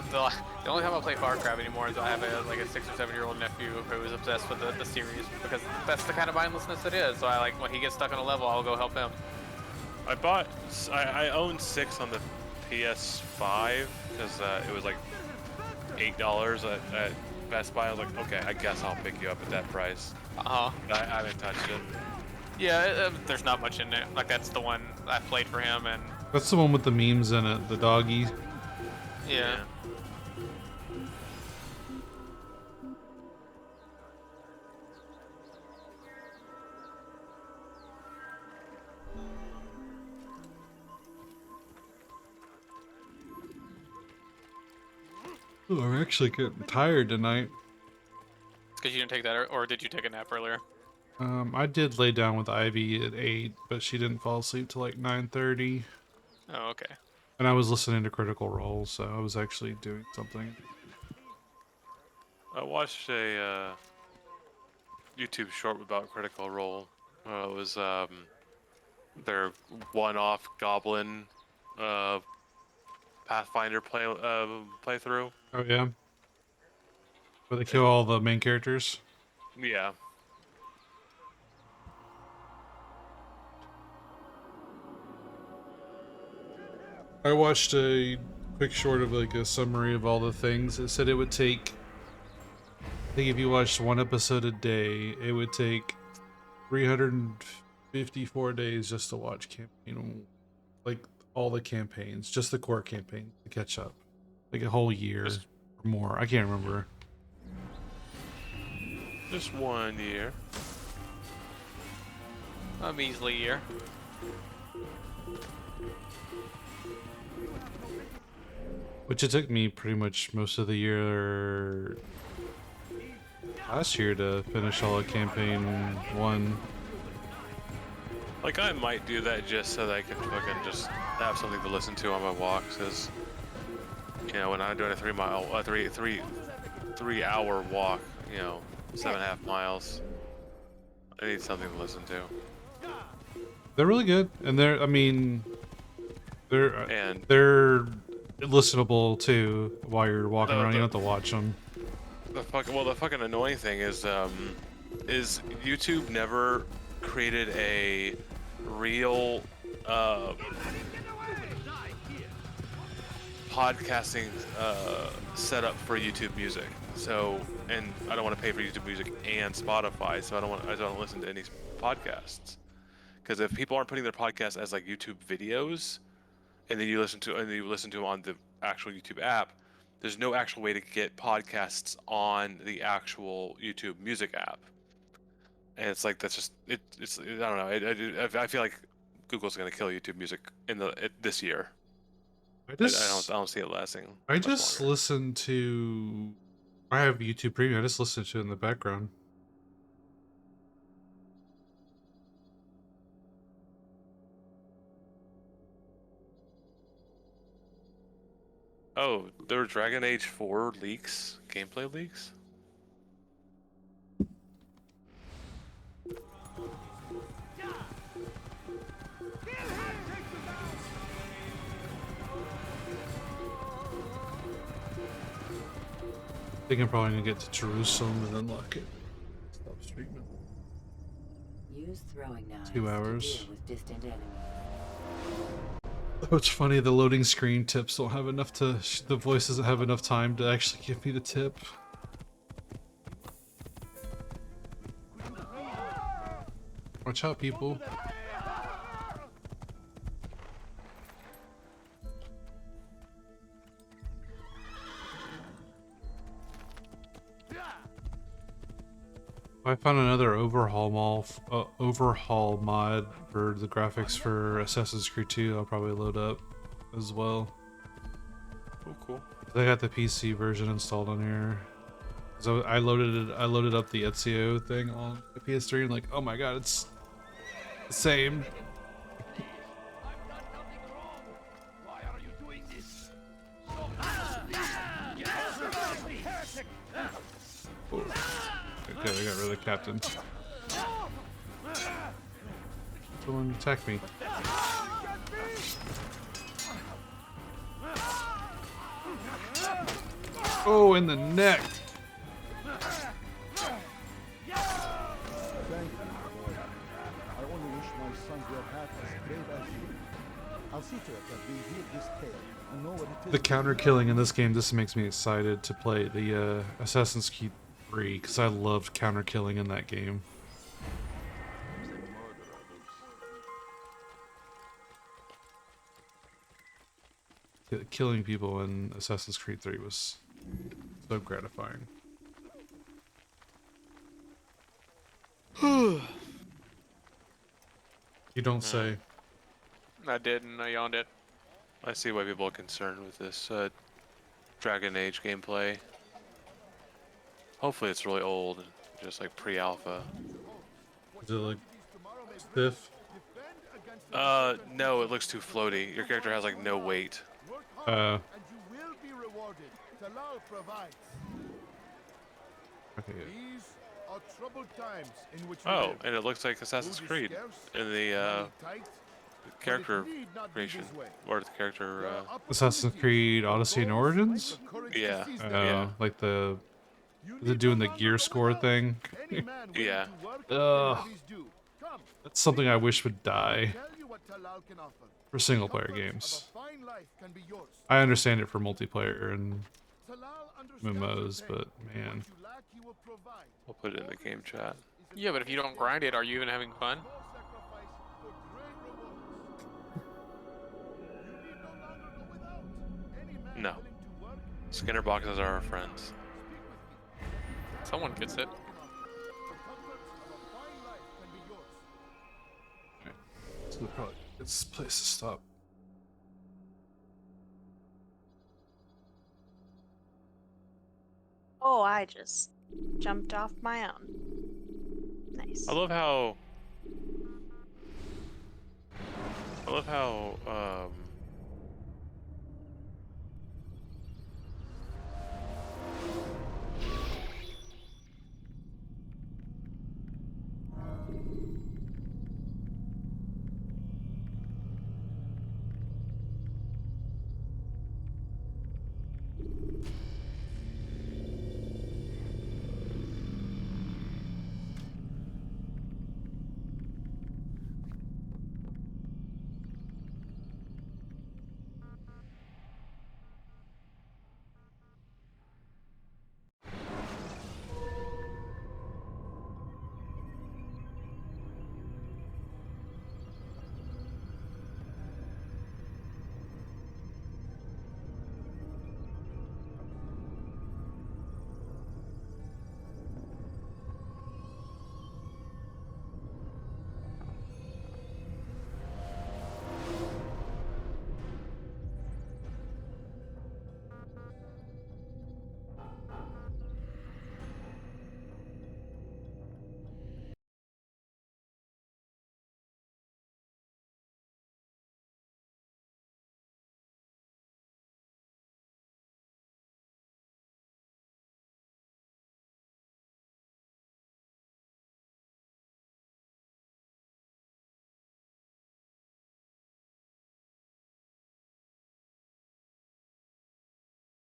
only time I play Far Cry anymore is I have a 6 or 7 year old nephew who is obsessed with the series, because that's the kind of mindlessness it is. So I like when he gets stuck on a level, I'll go help him. I owned 6 on the PS5 because it was like $8 at Best Buy. I was like, okay, I guess I'll pick you up at that price. I haven't touched it. Yeah, there's not much in it. Like that's the one I played for him, and That's the one with the memes in it. The doggy. yeah. Oh, I'm actually getting tired tonight. It's because you didn't take that, or did you take a nap earlier? I did lay down with Ivy at 8, but she didn't fall asleep till like 9:30. Oh, okay. And I was listening to Critical Role, so I was actually doing something. I watched a YouTube short about Critical Role. It was their one-off Goblin Pathfinder playthrough. Oh yeah? Where they kill all the main characters? Yeah. I watched a quick short of like a summary of all the things. It said it would take, I think if you watched one episode a day, it would take 354 days just to watch campaign, like all the campaigns, just the core campaign to catch up. Like a whole year or more. I can't remember. Just 1 year. A measly year. Which it took me pretty much most of the year last year to finish all of campaign 1. Like I might do that just so that I can fucking just have something to listen to on my walks, because you know when I'm doing a 3-hour walk, you know, 7.5 miles, I need something to listen to. They're really good, and they're, I mean, they're listenable too while you're walking around. You don't have to watch them. The fucking annoying thing is YouTube never created a real podcasting setup for YouTube Music. So, and I don't want to pay for YouTube Music and Spotify, so I don't listen to any podcasts. Because if people aren't putting their podcasts as like YouTube videos, and then you listen to them on the actual YouTube app, there's no actual way to get podcasts on the actual YouTube Music app. And it's like that's just it's I don't know. I feel like Google's gonna kill YouTube Music this year. I don't see it lasting. I just listen to. I have YouTube Premium. I just listen to it in the background. Oh, there were Dragon Age 4 leaks, gameplay leaks. I think I'm probably gonna get to Jerusalem and unlock it. Stop streaming. Use throwing knives 2 hours. to deal with distant enemies. Oh, it's funny, the loading screen tips don't have enough to, the voice doesn't have enough time to actually give me the tip. Watch out, people. I found another overhaul mod for the graphics for Assassin's Creed 2. I'll probably load up as well. Oh, cool. I got the PC version installed on here. So I loaded up the Ezio thing on the PS3 and like, oh my god, it's the same. Good, I got rid of the captain. Someone attack me. Oh, in the neck! Thank you, boy. I only wish my sons were half as brave as you. I'll see to it that we hear this tale and know what it is. The counter killing in this game just makes me excited to play the Assassin's Creed 3 because I loved counter killing in that game. Killing people in Assassin's Creed 3 was so gratifying. You don't say. I did, and I yawned it. I see why people are concerned with this Dragon Age gameplay. Hopefully it's really old, just like pre-alpha. Is it like stiff? No, it looks too floaty. Your character has like no weight. And you will be rewarded. Talal provides. Okay. These are troubled times in which we Oh, live. and it looks like Assassin's Food is Creed scarce, in the money tight, character but it need not be creation, this way. or the character. Assassin's Creed Odyssey and Origins? Yeah. Like the. Is it doing the gear score thing? Yeah. Ugh. That's something I wish would die for single player games. I understand it for multiplayer and MMOs, but man. I'll put it in the game chat. Yeah, but if you don't grind it, are you even having fun? No. Skinner boxes are our friends. Someone gets it. This is probably this place to stop. Oh, I just jumped off my own. Nice. I love how